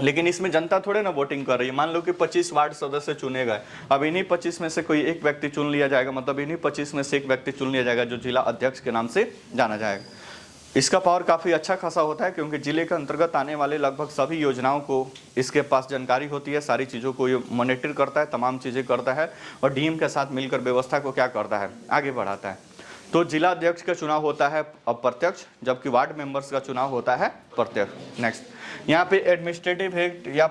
लेकिन इसमें जनता थोड़े ना वोटिंग कर रही है। मान लो कि 25 वार्ड सदस्य चुने गए, अब इन्हीं 25 में से कोई एक व्यक्ति चुन लिया जाएगा, मतलब इन्हीं 25 में से एक व्यक्ति चुन लिया जाएगा जो जिला अध्यक्ष के नाम से जाना जाएगा। इसका पावर काफ़ी अच्छा खासा होता है, क्योंकि जिले के अंतर्गत आने वाले लगभग सभी योजनाओं को इसके पास जानकारी होती है, सारी चीज़ों को ये मॉनिटर करता है, तमाम चीज़ें करता है और डीएम के साथ मिलकर व्यवस्था को क्या करता है, आगे बढ़ाता है। तो जिला अध्यक्ष का चुनाव होता है अप्रत्यक्ष, जबकि वार्ड मेंबर्स का चुनाव होता है प्रत्यक्ष। नेक्स्ट, यहाँ पे एडमिनिस्ट्रेटिव हेड या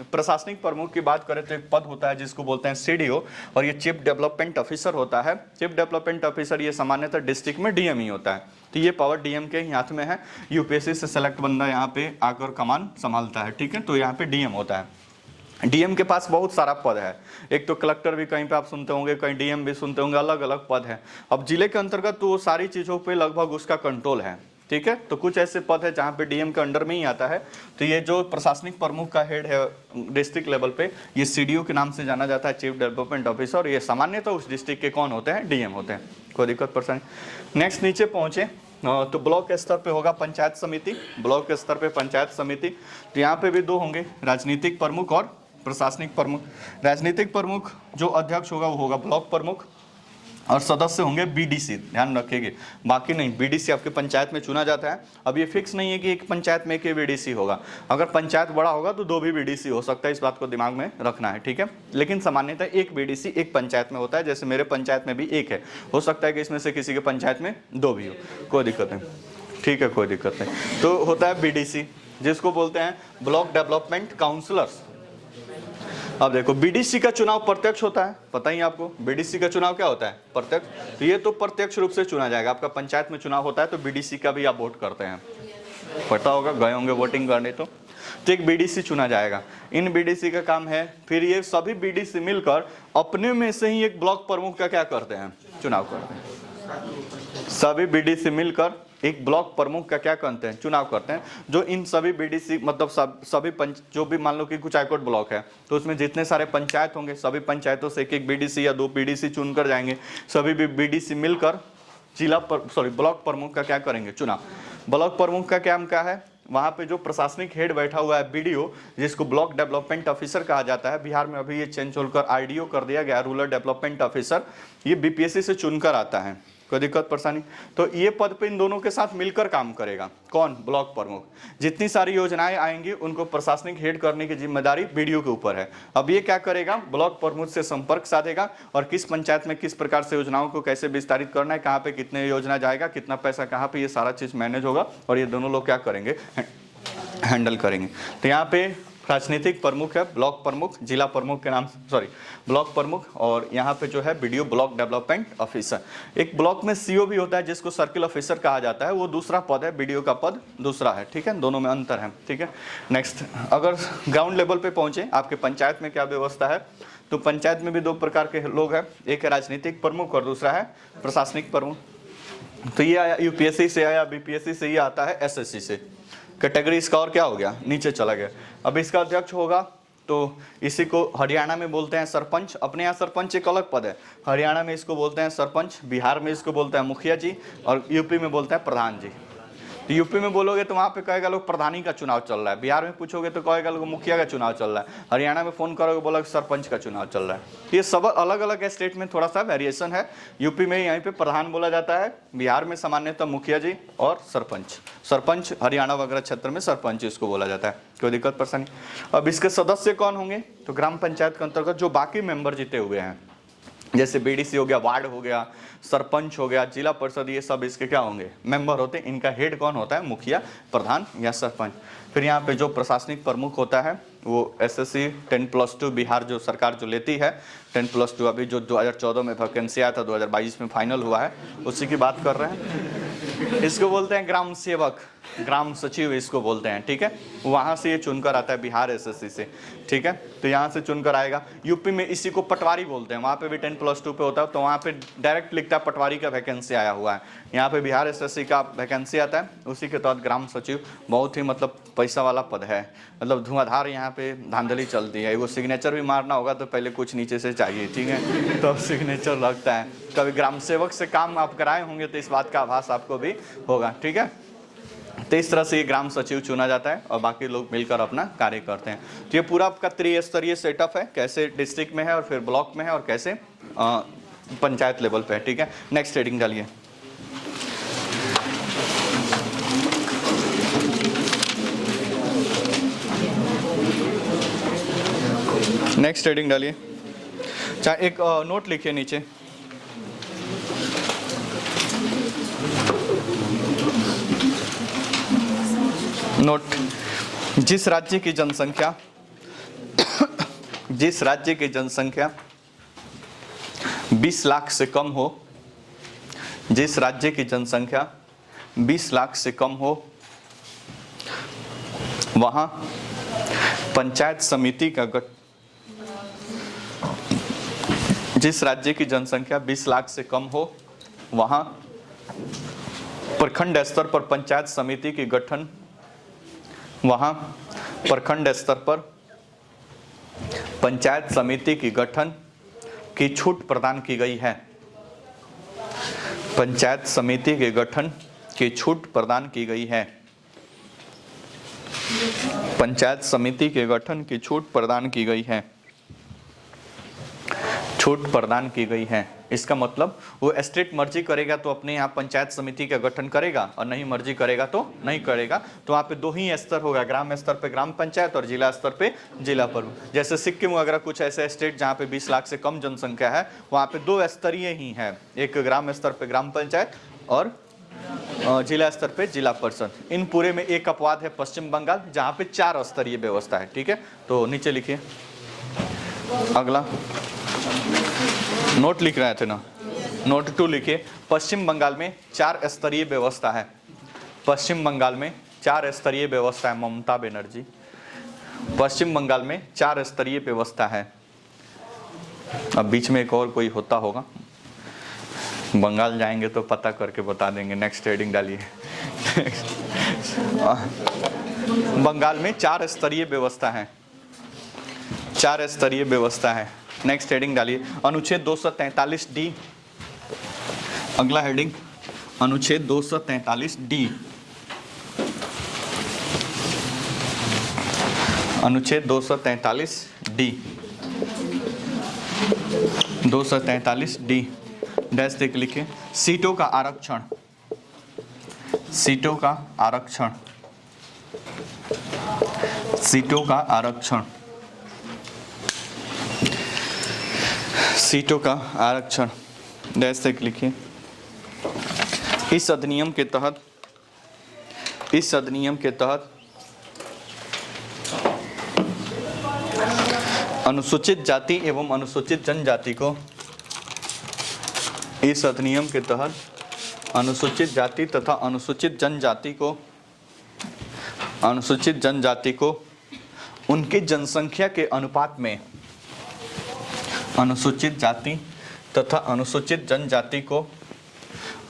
प्रशासनिक प्रमुख की बात करें तो एक पद होता है जिसको बोलते हैं सीडीओ, और ये चीफ डेवलपमेंट ऑफिसर होता है। चीफ डेवलपमेंट ऑफिसर ये सामान्यतः डिस्ट्रिक्ट में डीएम ही होता है, तो ये पावर डीएम के ही हाथ में है। यूपीएससी से सेलेक्ट बंदा यहाँ पे आकर कमान संभालता है, ठीक है। तो यहाँ पे डीएम होता है। डीएम के पास बहुत सारा पद है, एक तो कलेक्टर भी कहीं पे आप सुनते होंगे, कहीं डीएम भी सुनते होंगे, अलग अलग पद है। अब जिले के अंतर्गत तो सारी चीज़ों पे लगभग उसका कंट्रोल है, ठीक है। तो कुछ ऐसे पद है जहाँ पे डीएम के अंडर में ही आता है। तो ये जो प्रशासनिक प्रमुख का हेड है डिस्ट्रिक्ट लेवल पे, ये सीडीओ के नाम से जाना जाता है, चीफ डेवलपमेंट ऑफिसर, और ये सामान्यतः उस डिस्ट्रिक्ट के कौन होते हैं, डीएम होते हैं। कोई दिक्कत परेशानी? नेक्स्ट नीचे पहुँचे तो ब्लॉक स्तर पे होगा पंचायत समिति, ब्लॉक स्तर पे पंचायत समिति। तो यहाँ पे भी दो होंगे, राजनीतिक प्रमुख और प्रशासनिक प्रमुख। राजनीतिक प्रमुख जो अध्यक्ष होगा वो होगा ब्लॉक प्रमुख, और सदस्य होंगे बीडीसी, ध्यान रखिएगा, बाकी नहीं। बीडीसी आपके पंचायत में चुना जाता है। अब ये फिक्स नहीं है कि एक पंचायत में एक ही बीडीसी होगा, अगर पंचायत बड़ा होगा तो 2 भी बीडीसी हो सकता है, इस बात को दिमाग में रखना है, ठीक है। लेकिन सामान्यतः एक बीडीसी एक पंचायत में होता है, जैसे मेरे पंचायत में भी एक है, हो सकता है कि इसमें से किसी के पंचायत में 2 भी हो, कोई दिक्कत नहीं, ठीक है, कोई दिक्कत नहीं। तो होता है बीडीसी, जिसको बोलते हैं ब्लॉक डेवलपमेंट काउंसलर्स। अब देखो, बीडीसी का चुनाव प्रत्यक्ष होता है, पता ही आपको बीडीसी का चुनाव क्या होता है, प्रत्यक्ष। तो ये तो प्रत्यक्ष रूप से चुना जाएगा। आपका पंचायत में चुनाव होता है तो बीडीसी का भी आप वोट करते हैं, पता होगा, गए होंगे वोटिंग करने। तो एक बीडीसी चुना जाएगा। इन बीडीसी का काम है, फिर ये सभी बीडीसी मिलकर अपने में से ही एक ब्लॉक प्रमुख का क्या करते हैं, चुनाव करते हैं। सभी बीडीसी मिलकर एक ब्लॉक प्रमुख का क्या करते हैं, चुनाव करते हैं। जो इन सभी बीडीसी मतलब सभी जो भी मान लो कि कुचायकोट ब्लॉक है तो उसमें जितने सारे पंचायत होंगे, सभी पंचायतों से एक एक बीडीसी या 2 बीडीसी चुनकर जाएंगे। सभी बीडीसी मिलकर ब्लॉक प्रमुख का क्या करेंगे, चुनाव। ब्लॉक प्रमुख का काम क्या है, वहाँ पे जो प्रशासनिक हेड बैठा हुआ है बीडीओ, जिसको ब्लॉक डेवलपमेंट ऑफिसर कहा जाता है। बिहार में अभी ये चेंज होकर आरडीओ कर दिया गया, रूरल डेवलपमेंट ऑफिसर। ये बीपीएससी से चुनकर आता है, कोई दिक्कत परेशानी? तो ये पद पे इन दोनों के साथ मिलकर काम करेगा। कौन? ब्लॉक प्रमुख। जितनी सारी योजनाएं आएंगी उनको प्रशासनिक हेड करने की जिम्मेदारी बीडीओ के ऊपर है। अब ये क्या करेगा, ब्लॉक प्रमुख से संपर्क साधेगा और किस पंचायत में किस प्रकार से योजनाओं को कैसे विस्तारित करना है, कहाँ पे कितने योजना जाएगा, कितना पैसा कहाँ पे, ये सारा चीज मैनेज होगा और ये दोनों लोग क्या करेंगे, हैंडल करेंगे। तो यहाँ पे राजनीतिक प्रमुख है ब्लॉक प्रमुख, जिला प्रमुख के नाम ब्लॉक प्रमुख, और यहाँ पे जो है बीडीओ ब्लॉक डेवलपमेंट ऑफिसर। एक ब्लॉक में सीओ भी होता है जिसको सर्किल ऑफिसर कहा जाता है, वो दूसरा पद है, बीडीओ का पद दूसरा है, ठीक है, दोनों में अंतर है, ठीक है। नेक्स्ट, अगर ग्राउंड लेवल पे पहुंचे आपके पंचायत में क्या व्यवस्था है, तो पंचायत में भी 2 प्रकार के लोग हैं, एक है राजनीतिक प्रमुख और दूसरा है प्रशासनिक प्रमुख। तो ये आया यूपीएससी से, आया बीपीएससी से, ये आता है एसएससी से। कैटेगरी इसका और क्या हो गया, नीचे चला गया। अब इसका अध्यक्ष होगा तो इसी को हरियाणा में बोलते हैं सरपंच। अपने यहाँ सरपंच एक अलग पद है, हरियाणा में इसको बोलते हैं सरपंच, बिहार में इसको बोलते हैं मुखिया जी, और यूपी में बोलते हैं प्रधान जी। तो यूपी में बोलोगे तो वहाँ पे कहेगा लोग प्रधानी का चुनाव चल रहा है, बिहार में पूछोगे तो कहेगा लोग मुखिया का चुनाव चल रहा है, हरियाणा में फोन करोगे बोलोगे सरपंच का चुनाव चल रहा है। ये सब अलग अलग स्टेट में थोड़ा सा वेरिएशन है। यूपी में यहीं पे प्रधान बोला जाता है, बिहार में सामान्यतः मुखिया जी और सरपंच, हरियाणा वगैरह क्षेत्र में सरपंच इसको बोला जाता है। कोई दिक्कत परेशानी? अब इसके सदस्य कौन होंगे, तो ग्राम पंचायत के अंतर्गत जो बाकी मेंबर जीते हुए हैं, जैसे बीडीसी हो गया, वार्ड हो गया, सरपंच हो गया, जिला परिषद, ये सब इसके क्या होंगे, मेंबर होते हैं। इनका हेड कौन होता है, मुखिया, प्रधान या सरपंच। फिर यहाँ पे जो प्रशासनिक प्रमुख होता है वो एसएससी 10+2 बिहार जो सरकार जो लेती है 10+2, अभी जो 2014 में वैकेंसी आया था, 2022 में फाइनल हुआ है, उसी की बात कर रहे हैं। इसको बोलते हैं ग्राम सेवक। ग्राम सचिव इसको बोलते हैं, ठीक है। वहाँ से ये चुनकर आता है, बिहार एसएससी से, ठीक है। तो यहाँ से चुनकर आएगा। यूपी में इसी को पटवारी बोलते हैं, वहाँ पे भी 10+2 पे होता है, तो वहाँ पे डायरेक्ट लिखता है पटवारी का वैकेंसी आया हुआ है। यहाँ पे बिहार एसएससी का वैकेंसी आता है, उसी के तहत ग्राम सचिव बहुत ही मतलब पैसा वाला पद है, मतलब धुआंधार यहाँ पे धांधली चलती है। वो सिग्नेचर भी मारना होगा तो पहले कुछ नीचे से चाहिए, ठीक है, तो सिग्नेचर लगता है। कभी ग्राम सेवक से काम आप कराए होंगे तो इस बात का आभास आपको भी होगा, ठीक है। तो इस तरह से ये ग्राम सचिव चुना जाता है और बाकी लोग मिलकर अपना कार्य करते हैं। तो ये पूरा आपका त्रिस्तरीय सेटअप है, कैसे डिस्ट्रिक्ट में है और फिर ब्लॉक में है और कैसे पंचायत लेवल पे है, ठीक है। नेक्स्ट हेडिंग डालिए। नेक्स्ट हेडिंग डालिए। चाहे एक नोट लिखिए नीचे। नोट, जिस राज्य की जनसंख्या 20 लाख से कम हो, जिस राज्य की जनसंख्या 20 लाख से कम हो, वहां पंचायत समिति का जिस राज्य की जनसंख्या 20 लाख से कम हो, वहां प्रखंड स्तर पर पंचायत समिति की गठन, वहां प्रखंड स्तर पर पंचायत समिति की गठन की छूट प्रदान की गई है। पंचायत समिति के गठन की छूट प्रदान की गई है। पंचायत समिति के गठन की छूट प्रदान की गई है। छूट प्रदान की गई है, इसका मतलब वो स्टेट मर्जी करेगा तो अपने यहाँ पंचायत समिति का गठन करेगा और नहीं मर्जी करेगा तो नहीं करेगा। तो वहाँ पे 2 ही स्तर होगा, ग्राम स्तर पे ग्राम पंचायत और जिला स्तर पे जिला परिषद। जैसे सिक्किम वगैरह कुछ ऐसे स्टेट जहाँ पे 20 लाख से कम जनसंख्या है, वहाँ पे 2 स्तरीय ही है, एक ग्राम स्तर पे ग्राम पंचायत और जिला स्तर पे जिला परिषद। इन पूरे में एक अपवाद है पश्चिम बंगाल, जहाँ पे 4 स्तरीय व्यवस्था है, ठीक है। तो नीचे लिखिए अगला। नोट लिख रहे थे ना, नोट 2 लिखिए। पश्चिम बंगाल में 4 स्तरीय व्यवस्था है। पश्चिम बंगाल में 4 स्तरीय व्यवस्था है, ममता बनर्जी। पश्चिम बंगाल में 4 स्तरीय व्यवस्था है। अब बीच में एक और कोई होता होगा, बंगाल जाएंगे तो पता करके बता देंगे। नेक्स्ट हेडिंग डालिए। बंगाल में 4 स्तरीय व्यवस्था है, 4 स्तरीय व्यवस्था है। नेक्स्ट हेडिंग डालिए, अनुच्छेद 243D। अगला हेडिंग अनुच्छेद 243D। अनुच्छेद 243D। 243D डैश देख लिखिए। सीटों का आरक्षण, सीटों का आरक्षण, सीटों का आरक्षण, सीटों का आरक्षण डैश से लिखिए। इस अधिनियम के तहत, इस अधिनियम के तहत अनुसूचित जाति एवं अनुसूचित जनजाति को, इस अधिनियम के तहत अनुसूचित जाति तथा अनुसूचित जनजाति को, अनुसूचित जनजाति को उनकी जनसंख्या के अनुपात में, अनुसूचित जाति तथा अनुसूचित जनजाति को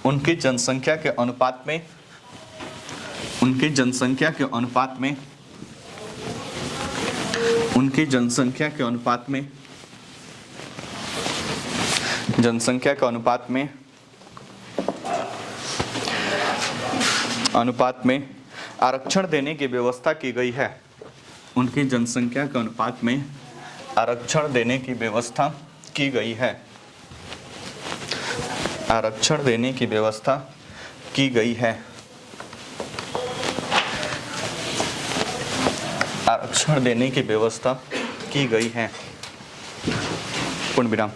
उनकी जनसंख्या के अनुपात में, उनकी जनसंख्या के अनुपात में, उनकी जनसंख्या के अनुपात में, जनसंख्या के अनुपात में, अनुपात में आरक्षण देने की व्यवस्था की गई है। उनकी जनसंख्या के अनुपात में आरक्षण देने की व्यवस्था की गई है। आरक्षण देने की व्यवस्था की गई है। आरक्षण देने की व्यवस्था की गई है। पूर्ण विराम।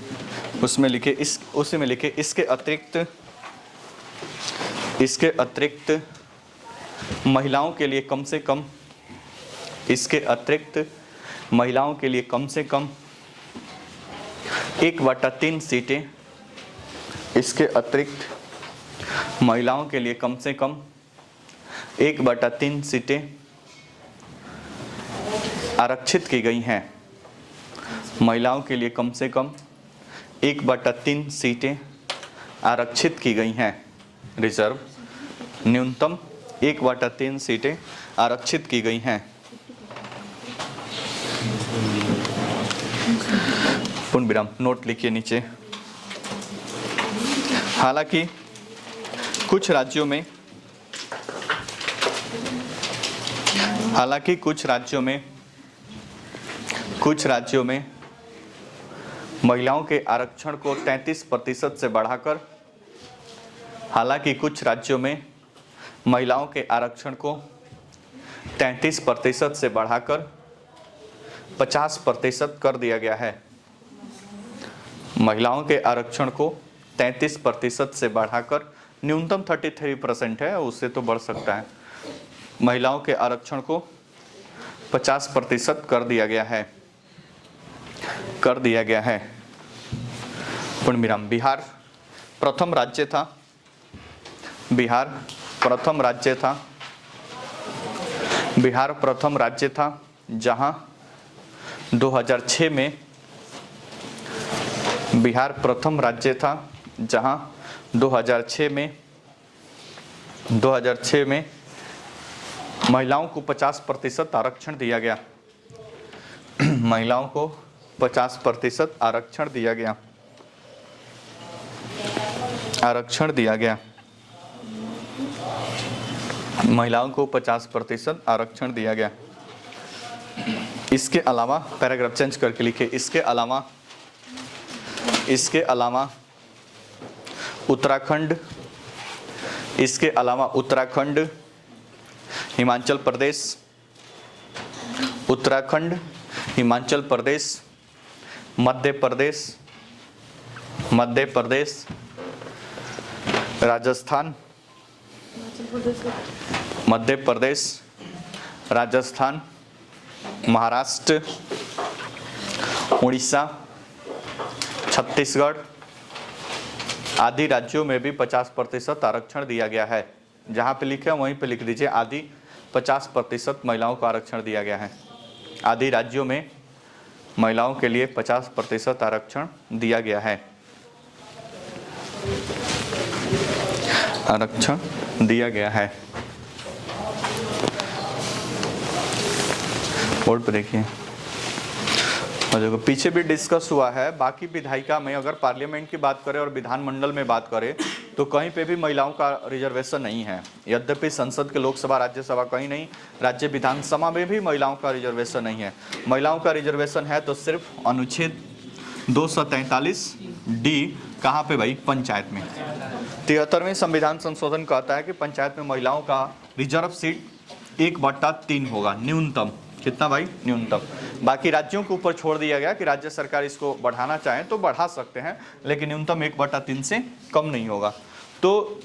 उसमें लिखे इस, उसी में लिखे इसके अतिरिक्त, इसके अतिरिक्त महिलाओं के लिए कम से कम, इसके अतिरिक्त महिलाओं के लिए कम से कम 1/3 सीटें, इसके अतिरिक्त महिलाओं के लिए कम से कम 1/3 सीटें आरक्षित की गई हैं। महिलाओं के लिए कम से कम 1/3 सीटें आरक्षित की गई हैं। रिजर्व न्यूनतम 1/3 सीटें आरक्षित की गई हैं। पूर्ण विराम। नोट लिखिए नीचे। हालांकि कुछ राज्यों में महिलाओं के आरक्षण को 33% से बढ़ाकर 50% कर दिया गया है। महिलाओं के आरक्षण को 33% से बढ़ाकर न्यूनतम 33% है, उससे तो बढ़ सकता है। महिलाओं के आरक्षण को 50% कर दिया गया है। पूर्ण विराम। बिहार प्रथम राज्य था जहां 2006 में महिलाओं को 50% आरक्षण दिया गया। महिलाओं को 50% आरक्षण दिया गया। महिलाओं को 50% आरक्षण दिया गया। इसके अलावा पैराग्राफ चेंज करके लिखे। इसके अलावा उत्तराखंड, हिमाचल प्रदेश, मध्य प्रदेश, राजस्थान, महाराष्ट्र, उड़ीसा, छत्तीसगढ़ आदि राज्यों में भी 50% आरक्षण दिया गया है। जहाँ पे लिखे वहीं पे लिख दीजिए आदि 50% महिलाओं को आरक्षण दिया गया है। आदि राज्यों में महिलाओं के लिए 50% आरक्षण दिया गया है। बोर्ड पर देखिए। और देखो पीछे भी डिस्कस हुआ है। बाकी विधायिका में अगर पार्लियामेंट की बात करें और विधानमंडल में बात करें तो कहीं पे भी महिलाओं का रिजर्वेशन नहीं है। यद्यपि संसद के लोकसभा, राज्यसभा कहीं नहीं, राज्य विधानसभा में भी महिलाओं का रिजर्वेशन नहीं है। महिलाओं का रिजर्वेशन है तो सिर्फ अनुच्छेद 243D कहाँ पे भाई? पंचायत में। 73वें संविधान संशोधन कहता है कि पंचायत में महिलाओं का रिजर्व सीट 1/3 होगा न्यूनतम। कितना भाई? न्यूनतम। बाकी राज्यों के ऊपर छोड़ दिया गया कि राज्य सरकार इसको बढ़ाना चाहें तो बढ़ा सकते हैं, लेकिन न्यूनतम 1/3 से कम नहीं होगा। तो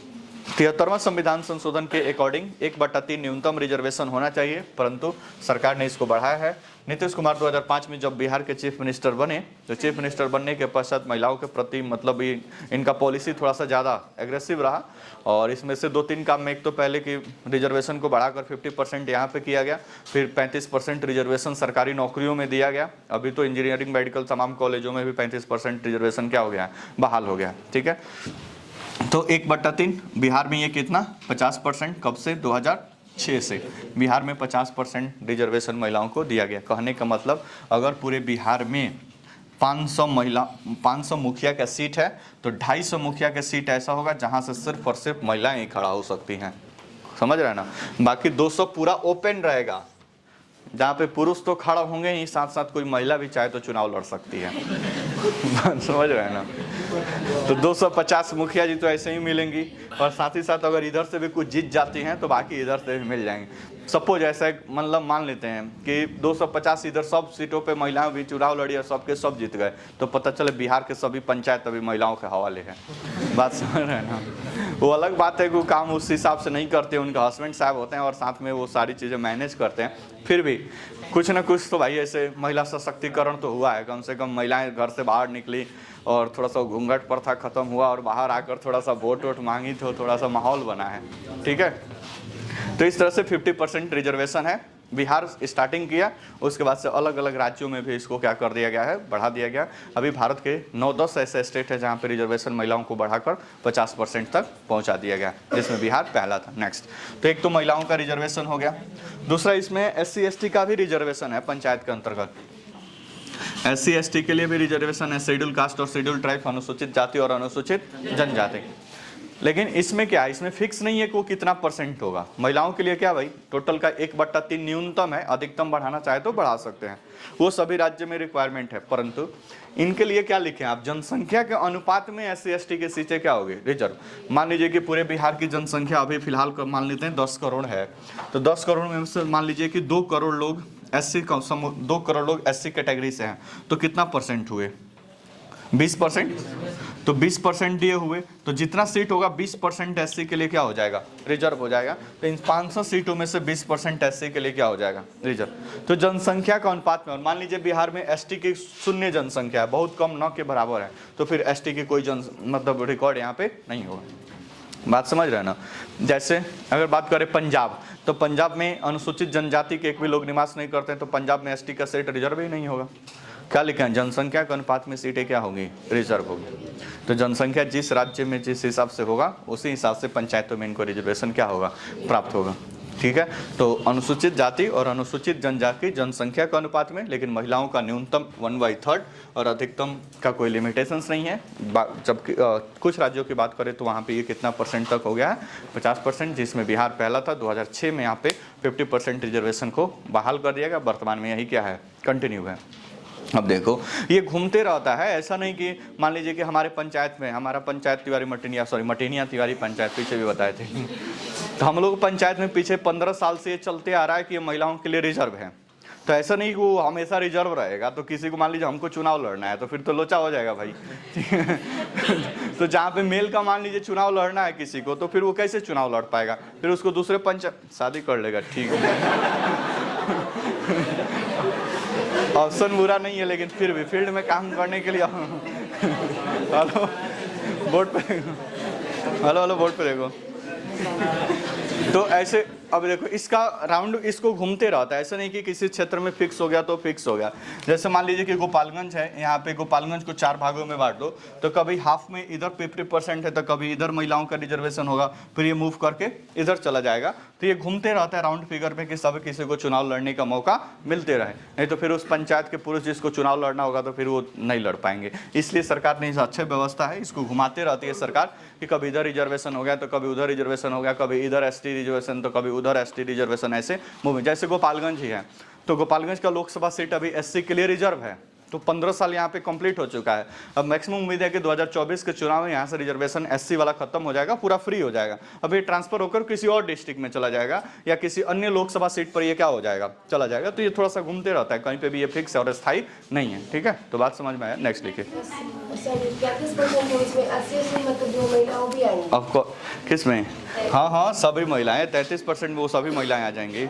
73वां संविधान संशोधन के अकॉर्डिंग 1/3 न्यूनतम रिजर्वेशन होना चाहिए, परंतु सरकार ने इसको बढ़ाया है। नीतीश कुमार 2005 में जब बिहार के चीफ मिनिस्टर बने तो चीफ मिनिस्टर बनने के पश्चात महिलाओं के प्रति मतलब इनका पॉलिसी थोड़ा सा ज़्यादा एग्रेसिव रहा, और इसमें से 2-3 काम में, एक तो पहले कि रिजर्वेशन को बढ़ाकर 50% यहाँ पे किया गया, फिर 35% रिजर्वेशन सरकारी नौकरियों में दिया गया। अभी तो इंजीनियरिंग, मेडिकल तमाम कॉलेजों में भी 35% रिजर्वेशन क्या हो गया है? बहाल हो गया। ठीक है, तो 1/3 बिहार में ये कितना? 50%। कब से? 2006 से बिहार में 50% रिजर्वेशन महिलाओं को दिया गया। कहने का मतलब अगर पूरे बिहार में 500 मुखिया का सीट है तो 250 मुखिया का सीट ऐसा होगा जहां से सिर्फ और सिर्फ महिलाएं ही खड़ा हो सकती हैं। समझ रहे हैं ना? बाकी 200 पूरा ओपन रहेगा, जहाँ पे पुरुष तो खड़ा होंगे ही, साथ साथ कोई महिला भी चाहे तो चुनाव लड़ सकती है। समझ रहे हैं ना? तो 250 मुखिया जी तो ऐसे ही मिलेंगी, और साथ ही साथ अगर इधर से भी कुछ जीत जाती हैं तो बाकी इधर से भी मिल जाएंगे। सपोज ऐसा मतलब मान लेते हैं कि 250 इधर सब सीटों पे महिलाएं भी चुनाव लड़ी और सबके सब जीत गए, तो पता चले बिहार के सभी पंचायत अभी महिलाओं के हवाले है। बात समझ रहे हैं ना? वो अलग बात है कि वो काम उस हिसाब से नहीं करते, उनके हस्बैंड साहब होते हैं और साथ में वो सारी चीज़ें मैनेज करते हैं। फिर भी कुछ ना कुछ तो भाई ऐसे महिला सशक्तिकरण तो हुआ है। कम से कम महिलाएं घर से बाहर निकली और थोड़ा सा घूंघट प्रथा खत्म हुआ और बाहर आकर थोड़ा सा वोट मांगी, तो थोड़ा सा माहौल बना है। ठीक है, तो इस तरह से 50% रिजर्वेशन है। बिहार स्टार्टिंग किया, उसके बाद से अलग अलग राज्यों में भी इसको क्या कर दिया गया है, बढ़ा दिया गया। अभी भारत के 9-10 ऐसे स्टेट है जहाँ पे रिजर्वेशन महिलाओं को बढ़ाकर 50% तक पहुँचा दिया गया, जिसमें बिहार पहला था। नेक्स्ट, तो एक तो महिलाओं का रिजर्वेशन हो गया। दूसरा, इसमें SC/ST का भी रिजर्वेशन है पंचायत के अंतर्गत। SC/ST के लिए भी रिजर्वेशन है, शेड्यूल कास्ट और शेड्यूल ट्राइब, अनुसूचित जाति और अनुसूचित जनजाति। लेकिन इसमें क्या है, इसमें फिक्स नहीं है कि वो कितना % होगा। महिलाओं के लिए क्या भाई, टोटल का 1/3 न्यूनतम है, अधिकतम बढ़ाना चाहे तो बढ़ा सकते हैं, वो सभी राज्य में रिक्वायरमेंट है। परंतु इनके लिए क्या लिखे आप, जनसंख्या के अनुपात में SC/ST के सीटें क्या होगी, रिजर्व। मान लीजिए कि पूरे बिहार की जनसंख्या अभी फिलहाल मान लेते हैं 10 करोड़ है, तो 10 करोड़ में से मान लीजिए कि 2 करोड़ लोग SC 2 करोड़ लोग SC कैटेगरी से हैं, तो कितना % हुए, 20%। तो 20% दिए हुए, तो जितना सीट होगा 20% SC के लिए क्या हो जाएगा, रिजर्व हो जाएगा। तो इन 500 सीटों में से 20% SC के लिए क्या हो जाएगा, रिजर्व। तो जनसंख्या का अनुपात में, और मान लीजिए बिहार में ST की शून्य जनसंख्या है, बहुत कम, 9 के बराबर है, तो फिर ST की कोई मतलब रिकॉर्ड यहाँ पे नहीं होगा। बात समझ रहे हैं ना। जैसे अगर बात करें पंजाब, तो पंजाब में अनुसूचित जनजाति के एक भी लोग निवास नहीं करते हैं, तो पंजाब में ST का सीट रिजर्व ही नहीं होगा। क्या लिखा है, जनसंख्या के अनुपात में सीटें क्या होंगी, रिजर्व होगी। तो जनसंख्या जिस राज्य में जिस हिसाब से होगा, उसी हिसाब से पंचायतों में इनको रिजर्वेशन क्या होगा, प्राप्त होगा। ठीक है, तो अनुसूचित जाति और अनुसूचित जनजाति जनसंख्या के अनुपात में, लेकिन महिलाओं का न्यूनतम 1/3 और अधिकतम का कोई लिमिटेशंस नहीं है। जबकि कुछ राज्यों की बात करें तो वहाँ पे ये कितना % तक हो गया है, 50%, जिसमें बिहार पहला था। 2006 में यहाँ पे 50% रिजर्वेशन को बहाल कर दिया गया। वर्तमान में यही क्या है, कंटिन्यू है। अब देखो, ये घूमते रहता है, ऐसा नहीं कि मान लीजिए कि हमारे पंचायत में, हमारा पंचायत तिवारी मटिनिया तिवारी पंचायत पीछे भी बताए थे, तो हम लोग पंचायत में पीछे 15 साल से ये चलते आ रहा है कि ये महिलाओं के लिए रिजर्व है। तो ऐसा नहीं कि वो हमेशा रिजर्व रहेगा। तो किसी को मान लीजिए हमको चुनाव लड़ना है, तो फिर तो लोचा हो जाएगा भाई। तो जहाँ पे मेल का मान लीजिए चुनाव लड़ना है किसी को, तो फिर वो कैसे चुनाव लड़ पाएगा, फिर उसको दूसरे पंचायत शादी कर लेगा। ठीक है, ऑप्शन बुरा नहीं है, लेकिन फिर भी फील्ड में काम करने के लिए हेलो वोट पे, हेलो वोट पे देखो। तो ऐसे अब देखो, इसका राउंड इसको घूमते रहता है, ऐसा नहीं कि किसी क्षेत्र में फिक्स हो गया तो फिक्स हो गया। जैसे मान लीजिए कि गोपालगंज है, यहाँ पे गोपालगंज को 4 भागों में बांट दो, तो कभी हाफ में इधर 50% है, तो कभी इधर महिलाओं का रिजर्वेशन होगा, फिर ये मूव करके इधर चला जाएगा। तो ये घूमते रहता है राउंड फिगर में कि सब किसी को चुनाव लड़ने का मौका मिलते रहे, नहीं तो फिर उस पंचायत के पुरुष जिसको चुनाव लड़ना होगा तो फिर वो नहीं लड़ पाएंगे। इसलिए सरकार ने इस अच्छी व्यवस्था है, इसको घुमाते रहती है सरकार कि कभी इधर रिजर्वेशन हो गया तो कभी उधर रिजर्वेशन हो गया, कभी इधर ST रिजर्वेशन तो कभी उधर ST रिजर्वेशन, ऐसे मूव। जैसे गोपालगंज ही है, तो गोपालगंज का लोकसभा सीट अभी SC के लिए रिजर्व है, तो 15 साल यहाँ पे कंप्लीट हो चुका है। अब मैक्सिमम उम्मीद है कि 2024 के चुनाव में यहाँ से रिजर्वेशन SC वाला खत्म हो जाएगा, पूरा फ्री हो जाएगा। अब ये ट्रांसफर होकर किसी और डिस्ट्रिक्ट में चला जाएगा या किसी अन्य लोकसभा सीट पर ये क्या हो जाएगा, चला जाएगा। तो ये थोड़ा सा घूमते रहता है, कहीं पे भी ये फिक्स है और स्थायी नहीं है। ठीक है, तो बात समझ में आया। नेक्स्ट लिखिए। आपको किस में, हाँ सभी महिलाएं, 33% वो सभी महिलाएं आ जाएंगी।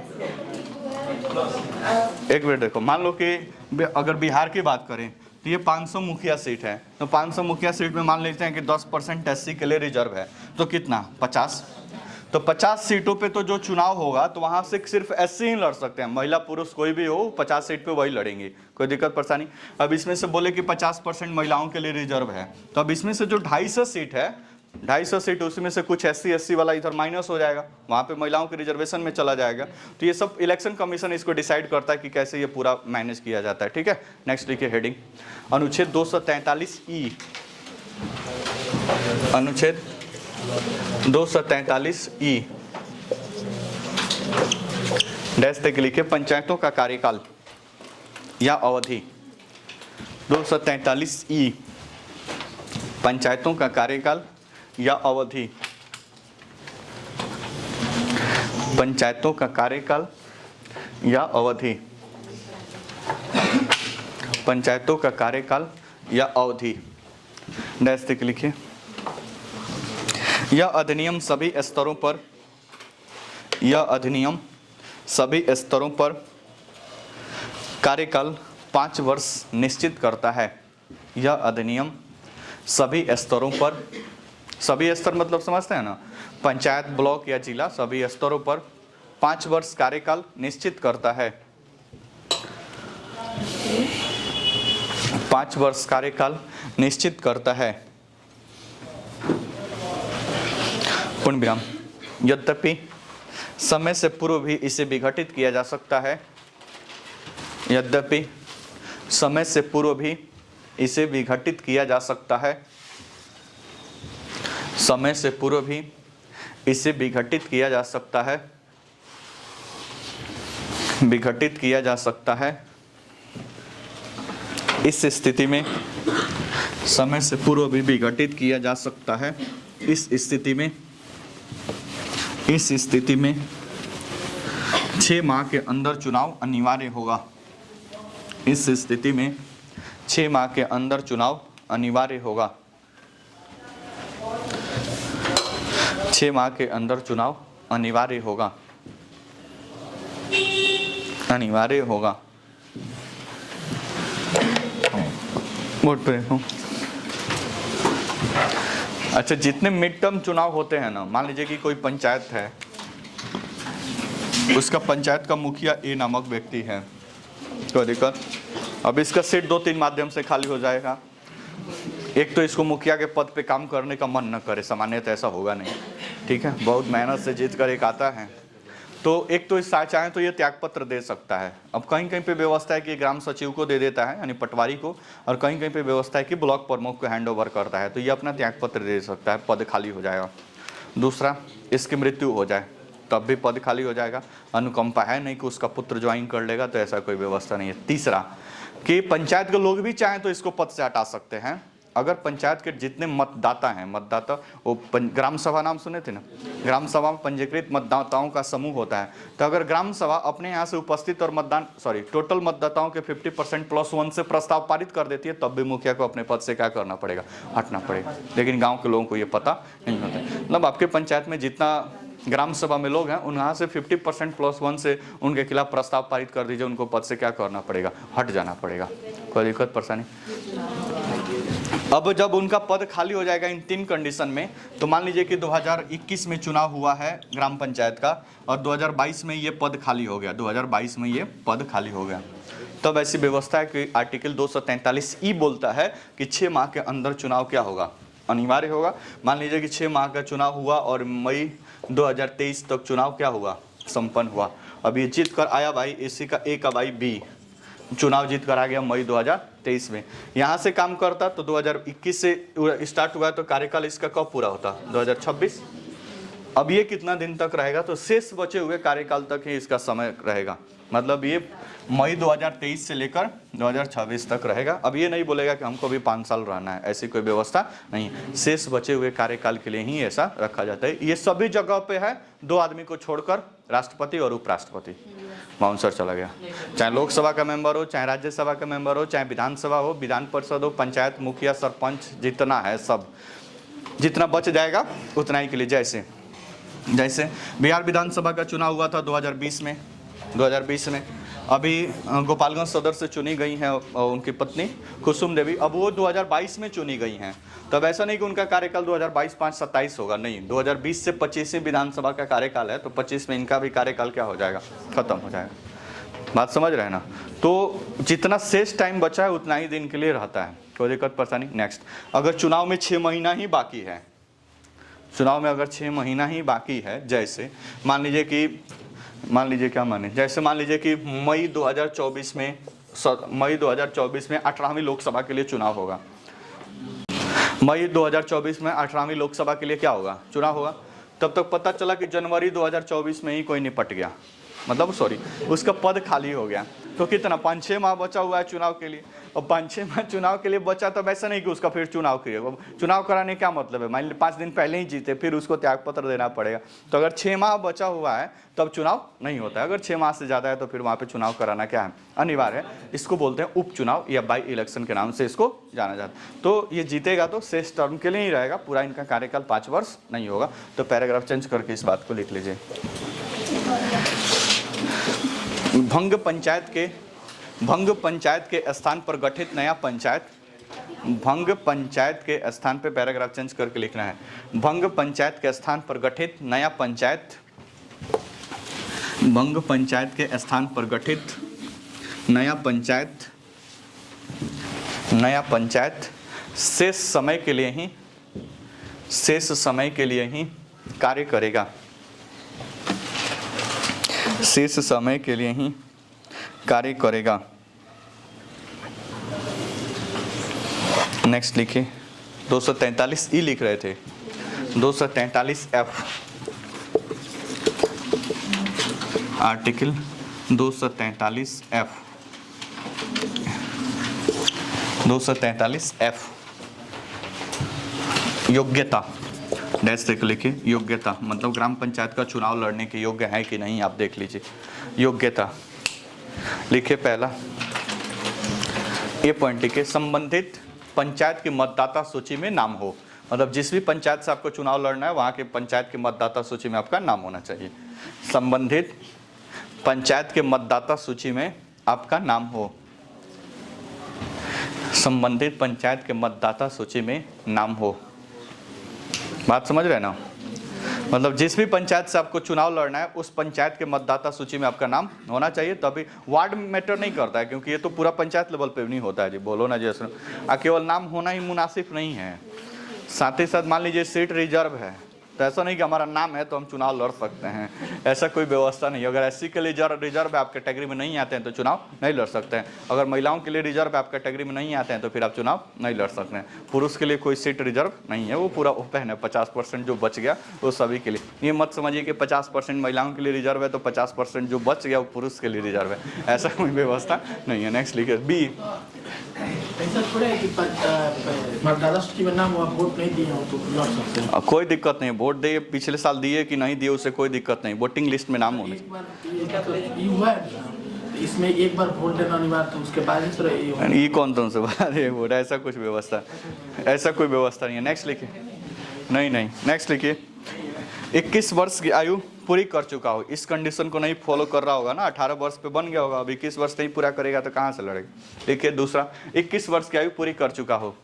एक मिनट देखो, मान लो कि अगर बिहार की बात करें तो ये 500 मुखिया सीट है, तो 500 मुखिया सीट में मान लेते हैं कि 10% SC के लिए रिजर्व है, तो कितना, 50। तो 50 सीटों पे तो जो चुनाव होगा तो वहां से सिर्फ SC ही लड़ सकते हैं, महिला पुरुष कोई भी हो 50 सीट पे वही लड़ेंगे, कोई दिक्कत परेशानी। अब इसमें से बोले कि 50% महिलाओं के लिए रिजर्व है, तो अब इसमें से जो 250 सीट है, 250 सीट, उसमें से कुछ SC वाला इधर माइनस हो जाएगा, वहाँ पे महिलाओं के रिजर्वेशन में चला जाएगा। तो ये सब इलेक्शन कमीशन इसको डिसाइड करता है कि कैसे ये पूरा मैनेज किया जाता है। ठीक है, नेक्स्ट लिखिए हेडिंग, अनुच्छेद 243E, अनुच्छेद 243E डैश तक लिखिए, पंचायतों का कार्यकाल या अवधि। 243E, पंचायतों का कार्यकाल या अवधि, पंचायतों का कार्यकाल या अवधि, पंचायतों का कार्यकाल या अवधि डैश तक लिखिए। यह अधिनियम सभी स्तरों पर, यह अधिनियम सभी स्तरों पर कार्यकाल 5 वर्ष निश्चित करता है। यह अधिनियम सभी स्तरों पर, सभी स्तर मतलब समझते हैं ना, पंचायत, ब्लॉक या जिला, सभी स्तरों पर 5 वर्ष कार्यकाल निश्चित करता है। 5 वर्ष कार्यकाल निश्चित करता है। पूर्ण विराम। यद्यपि समय से पूर्व भी इसे विघटित किया जा सकता है। यद्यपि समय से पूर्व भी इसे विघटित किया जा सकता है। समय से पूर्व भी इसे विघटित किया जा सकता है। विघटित किया जा सकता है। इस स्थिति में समय से पूर्व भी विघटित किया जा सकता है। इस स्थिति में 6 माह के अंदर चुनाव अनिवार्य होगा। इस स्थिति में 6 माह के अंदर चुनाव अनिवार्य होगा। 6 माह के अंदर चुनाव अनिवार्य होगा। अनिवार्य होगा। वोट पे हूँ। अच्छा, जितने मिड टर्म चुनाव होते हैं ना, मान लीजिए कि कोई पंचायत है, उसका पंचायत का मुखिया ए नामक व्यक्ति है, कोई दिक्कत। अब इसका सीट 2-3 माध्यम से खाली हो जाएगा। एक तो इसको मुखिया के पद पे काम करने का मन न करे, सामान्यतः ऐसा होगा नहीं, ठीक है, बहुत मेहनत से जीत कर एक आता है, तो एक तो इस चाहे तो ये त्यागपत्र दे सकता है। अब कहीं कहीं पे व्यवस्था है कि ग्राम सचिव को दे देता है, यानी पटवारी को, और कहीं कहीं पे व्यवस्था है कि ब्लॉक प्रमुख को हैंड ओवर करता है, तो ये अपना त्यागपत्र दे सकता है, पद खाली हो जाएगा। दूसरा, इसकी मृत्यु हो जाए तब भी पद खाली हो जाएगा। अनुकंपा है नहीं कि उसका पुत्र ज्वाइन कर लेगा, तो ऐसा कोई व्यवस्था नहीं है। तीसरा, कि पंचायत के लोग भी चाहें तो इसको पद से हटा सकते हैं। अगर पंचायत के जितने मतदाता हैं, मतदाता वो ग्राम सभा नाम सुने थे ना, ग्राम सभा में पंजीकृत मतदाताओं का समूह होता है, तो अगर ग्राम सभा अपने यहाँ से उपस्थित और टोटल मतदाताओं के 50% +1 से प्रस्ताव पारित कर देती है, तब भी मुखिया को अपने पद से क्या करना पड़ेगा, हटना पड़ेगा। लेकिन गाँव के लोगों को ये पता नहीं होता। मतलब आपके पंचायत में जितना ग्राम सभा में लोग हैं, उनहाँ से 50% +1 से उनके खिलाफ प्रस्ताव पारित कर दीजिए, उनको पद से क्या करना पड़ेगा, हट जाना पड़ेगा। कोई दिक्कत परेशानी? अब जब उनका पद खाली हो जाएगा इन 3 कंडीशन में, तो मान लीजिए कि 2021 में चुनाव हुआ है ग्राम पंचायत का, और 2022 में ये पद खाली हो गया, 2022 में ये पद खाली हो गया, तब ऐसी व्यवस्था है कि आर्टिकल 243E बोलता है कि 6 माह के अंदर चुनाव क्या होगा, अनिवार्य होगा। मान लीजिए कि 6 माह का चुनाव हुआ और मई 2023 तक चुनाव क्या हुआ, संपन्न हुआ। अब ये जीत कर आया भाई, इसी का ए का भाई बी चुनाव जीत कर आ गया मई 2023 में, यहाँ से काम करता तो 2021 से स्टार्ट हुआ, तो कार्यकाल इसका कब पूरा होता, 2026। अब ये कितना दिन तक रहेगा, तो शेष बचे हुए कार्यकाल तक ही इसका समय रहेगा। मतलब ये मई 2023 से लेकर 2026 तक रहेगा। अब ये नहीं बोलेगा कि हमको भी 5 साल रहना है, ऐसी कोई व्यवस्था नहीं। शेष बचे हुए कार्यकाल के लिए ही ऐसा रखा जाता है। ये सभी जगह पे है, 2 आदमी को छोड़कर, राष्ट्रपति और उपराष्ट्रपति। बाउंसर चला गया। चाहे लोकसभा का मेंबर हो, चाहे राज्यसभा का मेंबर हो, चाहे विधानसभा हो, विधान परिषद हो, पंचायत मुखिया, सरपंच, जितना है सब, जितना बच जाएगा उतना ही के लिए। जैसे बिहार विधानसभा का चुनाव हुआ था 2020 में, अभी गोपालगंज सदर से चुनी गई हैं उनकी पत्नी कुसुम देवी, अब वो 2022 में चुनी गई हैं। तब ऐसा नहीं कि उनका कार्यकाल 2022-5-27 होगा, नहीं, 2020 से 25वीं विधानसभा का कार्यकाल है, तो 25 में इनका भी कार्यकाल क्या हो जाएगा, खत्म हो जाएगा। बात समझ रहे हैं ना? तो जितना शेष टाइम बचा है उतना ही दिन के लिए रहता है, कोई दिक्कत परेशानी। नेक्स्ट, अगर चुनाव में 6 महीना ही बाकी है, चुनाव में अगर 6 महीना ही बाकी है, जैसे मान लीजिए कि जैसे मान लीजिए कि मई 2024 में 18वीं लोकसभा के लिए चुनाव होगा। मई 2024 में 18वीं लोकसभा के लिए क्या होगा, चुनाव होगा। तब तक पता चला कि जनवरी 2024 में ही कोई निपट गया, मतलब उसका पद खाली हो गया, तो कितना 5-6 माह बचा हुआ है चुनाव के लिए। और 5-6 माह चुनाव के लिए बचा, तब ऐसा नहीं कि उसका फिर चुनाव करिएगा। चुनाव कराने क्या मतलब है, मान लीजिए 5 दिन पहले ही जीते, फिर उसको त्यागपत्र देना पड़ेगा। तो अगर 6 माह बचा हुआ है तब चुनाव नहीं होता है। अगर 6 माह से ज़्यादा है तो फिर वहाँ पे चुनाव कराना क्या है, अनिवार्य है। इसको बोलते हैं उपचुनाव या बाई इलेक्शन के नाम से इसको जाना जाता है। तो ये जीतेगा तो शेष टर्म के लिए ही रहेगा, पूरा इनका कार्यकाल 5 वर्ष नहीं होगा। तो पैराग्राफ चेंज करके इस बात को लिख लीजिए। भंग पंचायत के स्थान पर गठित नया पंचायत, भंग पंचायत के स्थान पे पैराग्राफ चेंज करके लिखना है। भंग पंचायत के स्थान पर गठित नया पंचायत भंग पंचायत के स्थान पर गठित नया पंचायत शेष समय के लिए ही कार्य करेगा। शेष समय के लिए ही कार्य करेगा। नेक्स्ट लिखिए 243 ई लिख रहे थे, 243 एफ आर्टिकल 243 एफ 243 एफ योग्यता डैश देख लिखिए। योग्यता मतलब ग्राम पंचायत का चुनाव लड़ने के योग्य है कि नहीं, आप देख लीजिए। योग्यता लिखिए पहला ये पॉइंट लिखिए, संबंधित पंचायत की मतदाता सूची में नाम हो। मतलब जिस भी पंचायत से आपको चुनाव लड़ना है वहाँ के पंचायत की मतदाता सूची में आपका नाम होना चाहिए। संबंधित पंचायत के मतदाता सूची में आपका नाम हो। संबंधित पंचायत के मतदाता सूची में नाम हो। बात समझ रहे ना? मतलब जिस भी पंचायत से आपको चुनाव लड़ना है उस पंचायत के मतदाता सूची में आपका नाम होना चाहिए। तभी वार्ड मैटर नहीं करता है, क्योंकि ये तो पूरा पंचायत लेवल पे नहीं होता है जी। बोलो ना जैसे केवल नाम होना ही मुनासिब नहीं है। साथ ही साथ मान लीजिए सीट रिजर्व है तो ऐसा नहीं कि हमारा नाम है तो हम चुनाव लड़ सकते हैं, ऐसा कोई व्यवस्था नहीं। अगर एससी के लिए रिजर्व आप कैटेगरी में नहीं आते हैं तो चुनाव नहीं लड़ सकते हैं। अगर महिलाओं के लिए रिजर्व आप कैटेगरी में नहीं आते हैं तो फिर आप चुनाव नहीं लड़ सकते हैं। पुरुष के लिए कोई सीट रिजर्व नहीं है, वो पूरा ओपन है। 50% जो बच गया वो सभी के लिए। ये मत समझिए कि 50% महिलाओं के लिए रिजर्व है तो 50% जो बच गया वो पुरुष के लिए रिजर्व है, ऐसा कोई व्यवस्था नहीं है। नेक्स्ट लिखिए बी। ऐसा थोड़ा है कि मतदाता सूची में नाम हुआ, वोट नहीं दिए हो तो लड़ सकते हैं। कोई दिक्कत नहीं, वोट दे पिछले साल दिए कि नहीं दिए उससे कोई दिक्कत नहीं। वोटिंग लिस्ट में नाम होने एक बार ये हुआ है तो इसमें एक बार वोट देना अनिवार्य था, उसके बाद ही ये कौन तुमसे बता रहे वोट, ऐसा कुछ व्यवस्था, ऐसा कोई व्यवस्था नहीं है। नेक्स्ट लिखिए। नहीं नेक्स्ट लिखिए 21 वर्ष की आयु पूरी कर चुका हो। इस कंडीशन को नहीं फॉलो कर रहा होगा ना, 18 वर्ष पे बन गया होगा, अब 21 वर्ष नहीं पूरा करेगा तो कहाँ से लड़ेगा। देखिए दूसरा 21 वर्ष की आयु पूरी कर चुका हो।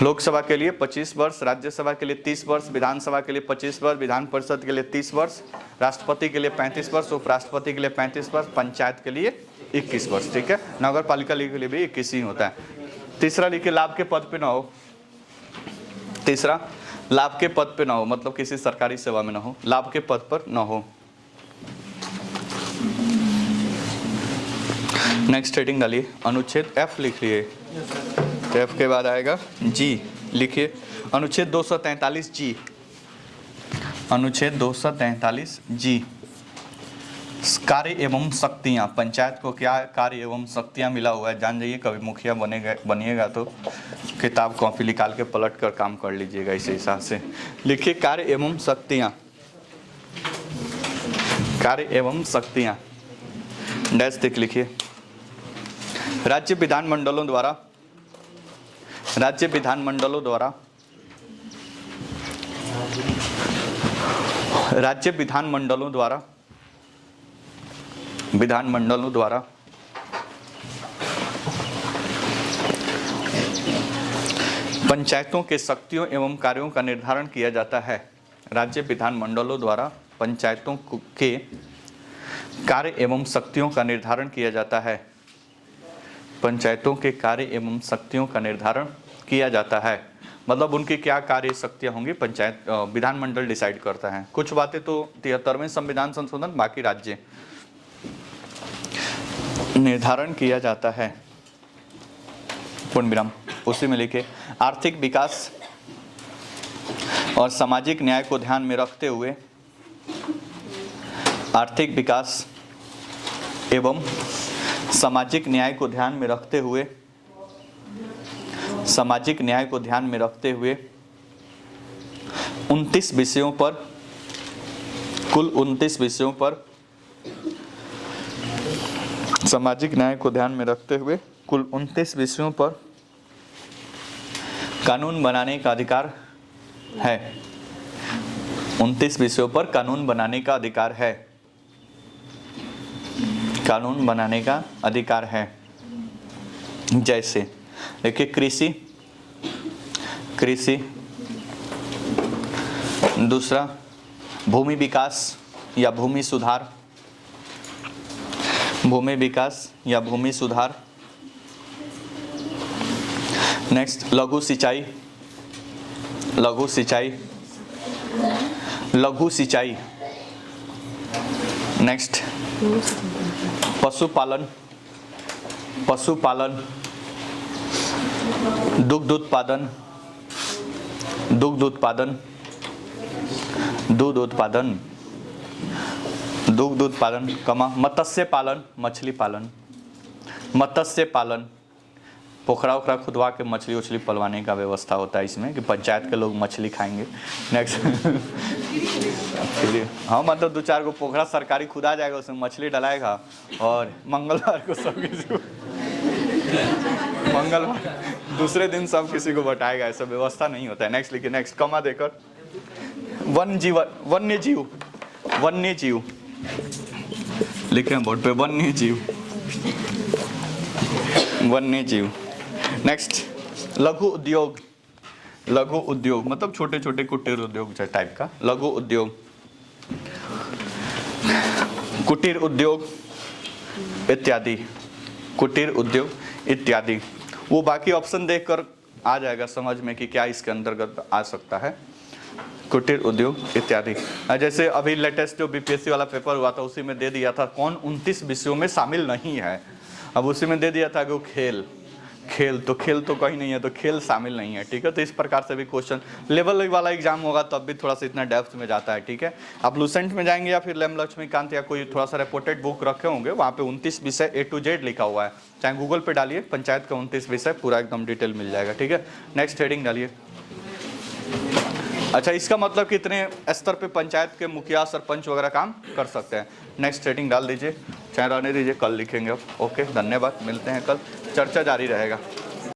लोकसभा के लिए 25 वर्ष, राज्यसभा के लिए 30 वर्ष, विधानसभा के लिए 25 वर्ष, विधान परिषद के लिए 30 वर्ष, राष्ट्रपति के लिए 35 वर्ष, उपराष्ट्रपति के लिए 35 वर्ष, पंचायत के लिए 21 वर्ष। ठीक है, नगर पालिका के लिए भी 21 ही होता है। तीसरा लिखिए लाभ के पद पे ना हो। तीसरा लाभ के पद पे ना हो मतलब किसी सरकारी सेवा में ना हो, लाभ के पद पर ना हो। नेक्स्ट हेडिंग डालिए अनुच्छेद एफ लिख लिए। एफ के बाद आएगा जी लिखिए अनुच्छेद 243 जी। अनुच्छेद 243 जी कार्य एवं शक्तियाँ। पंचायत को क्या कार्य एवं शक्तियाँ मिला हुआ है जान जाइए। कभी मुखिया बनिएगा तो किताब कॉपी निकाल के पलट कर काम कर लीजिएगा इस हिसाब से। लिखिए कार्य एवं शक्तियाँ। कार्य एवं शक्तियाँ डैश देख लिखिए। राज्य विधानमंडलों द्वारा पंचायतों के शक्तियों एवं कार्यों का निर्धारण किया जाता है। राज्य विधानमंडलों द्वारा पंचायतों के कार्य एवं शक्तियों का निर्धारण किया जाता है। पंचायतों के कार्य एवं शक्तियों का निर्धारण किया जाता है मतलब उनकी क्या कार्य शक्तियाँ होंगी पंचायत विधानमंडल डिसाइड करता है। कुछ बातें तो 73वें संविधान संशोधन, बाकी राज्य निर्धारण किया जाता है। पूर्ण विराम। उसी में लिखे आर्थिक विकास और सामाजिक न्याय को ध्यान में रखते हुए आर्थिक विकास एवं सामाजिक न्याय को ध्यान में रखते हुए 29 विषयों पर कुल 29 विषयों पर सामाजिक न्याय को ध्यान में रखते हुए कुल 29 विषयों पर कानून बनाने का अधिकार है। 29 विषयों पर कानून बनाने का अधिकार है। कानून बनाने का अधिकार है। जैसे देखिए कृषि, दूसरा भूमि विकास, या भूमि सुधार, भूमि विकास या भूमि सुधार। नेक्स्ट लघु सिंचाई, लघु सिंचाई, लघु सिंचाई। नेक्स्ट पशुपालन, पशुपालन, दुग्ध उत्पादन, दुग्ध उत्पादन, दूध उत्पादन, दुग्ध उत्पादन, कमा मत्स्य पालन, मछली पालन, मत्स्य पालन, पोखरा ओखरा खुदवा के मछली उछली पलवाने का व्यवस्था होता है इसमें कि पंचायत के लोग मछली खाएंगे। नेक्स्ट हाँ मतलब 2-4 गो पोखरा सरकारी खुदा जाएगा, उसमें मछली डलाएगा और मंगलवार को सब किसी को मंगलवार दूसरे दिन सब किसी को बटाएगा, ऐसा व्यवस्था नहीं होता है। नेक्स्ट लिखिए, नेक्स्ट कमा देकर वन्य जीव, वन्य जीव, वन्य जीव लिखे हैं बोर्ड पे, वन्य जीव, वन्य जीव। नेक्स्ट लघु उद्योग, लघु उद्योग मतलब छोटे छोटे कुटीर उद्योग टाइप का, लघु उद्योग, कुटीर उद्योग इत्यादि, कुटीर उद्योग इत्यादि। वो बाकी ऑप्शन देखकर आ जाएगा समझ में कि क्या इसके अंतर्गत आ सकता है, कुटीर उद्योग इत्यादि। जैसे अभी लेटेस्ट जो बीपीएससी वाला पेपर हुआ था उसी में दे दिया था कौन 29 विषयों में शामिल नहीं है, अब उसी में दे दिया था कि वो खेल, खेल तो खेल तो कहीं नहीं है, तो खेल शामिल नहीं है, ठीक है। तो इस प्रकार से भी क्वेश्चन लेवल वाला एग्जाम होगा तब भी थोड़ा सा इतना डेप्थ में जाता है, ठीक है। आप लूसेंट में जाएंगे या फिर लेम लक्ष्मीकांत या कोई थोड़ा सा रिपोर्टेड बुक रखे होंगे, वहाँ पे 29 विषय A to Z लिखा हुआ है, चाहे गूगल पे डालिए पंचायत का 29 विषय पूरा एकदम डिटेल मिल जाएगा, ठीक है। नेक्स्ट हेडिंग डालिए। अच्छा, इसका मतलब कितने स्तर पे पंचायत के मुखिया सरपंच वगैरह काम कर सकते हैं। नेक्स्ट हेडिंग डाल दीजिए, चाहे रहने दीजिए, कल लिखेंगे अब। ओके, धन्यवाद, मिलते हैं कल, चर्चा जारी रहेगा।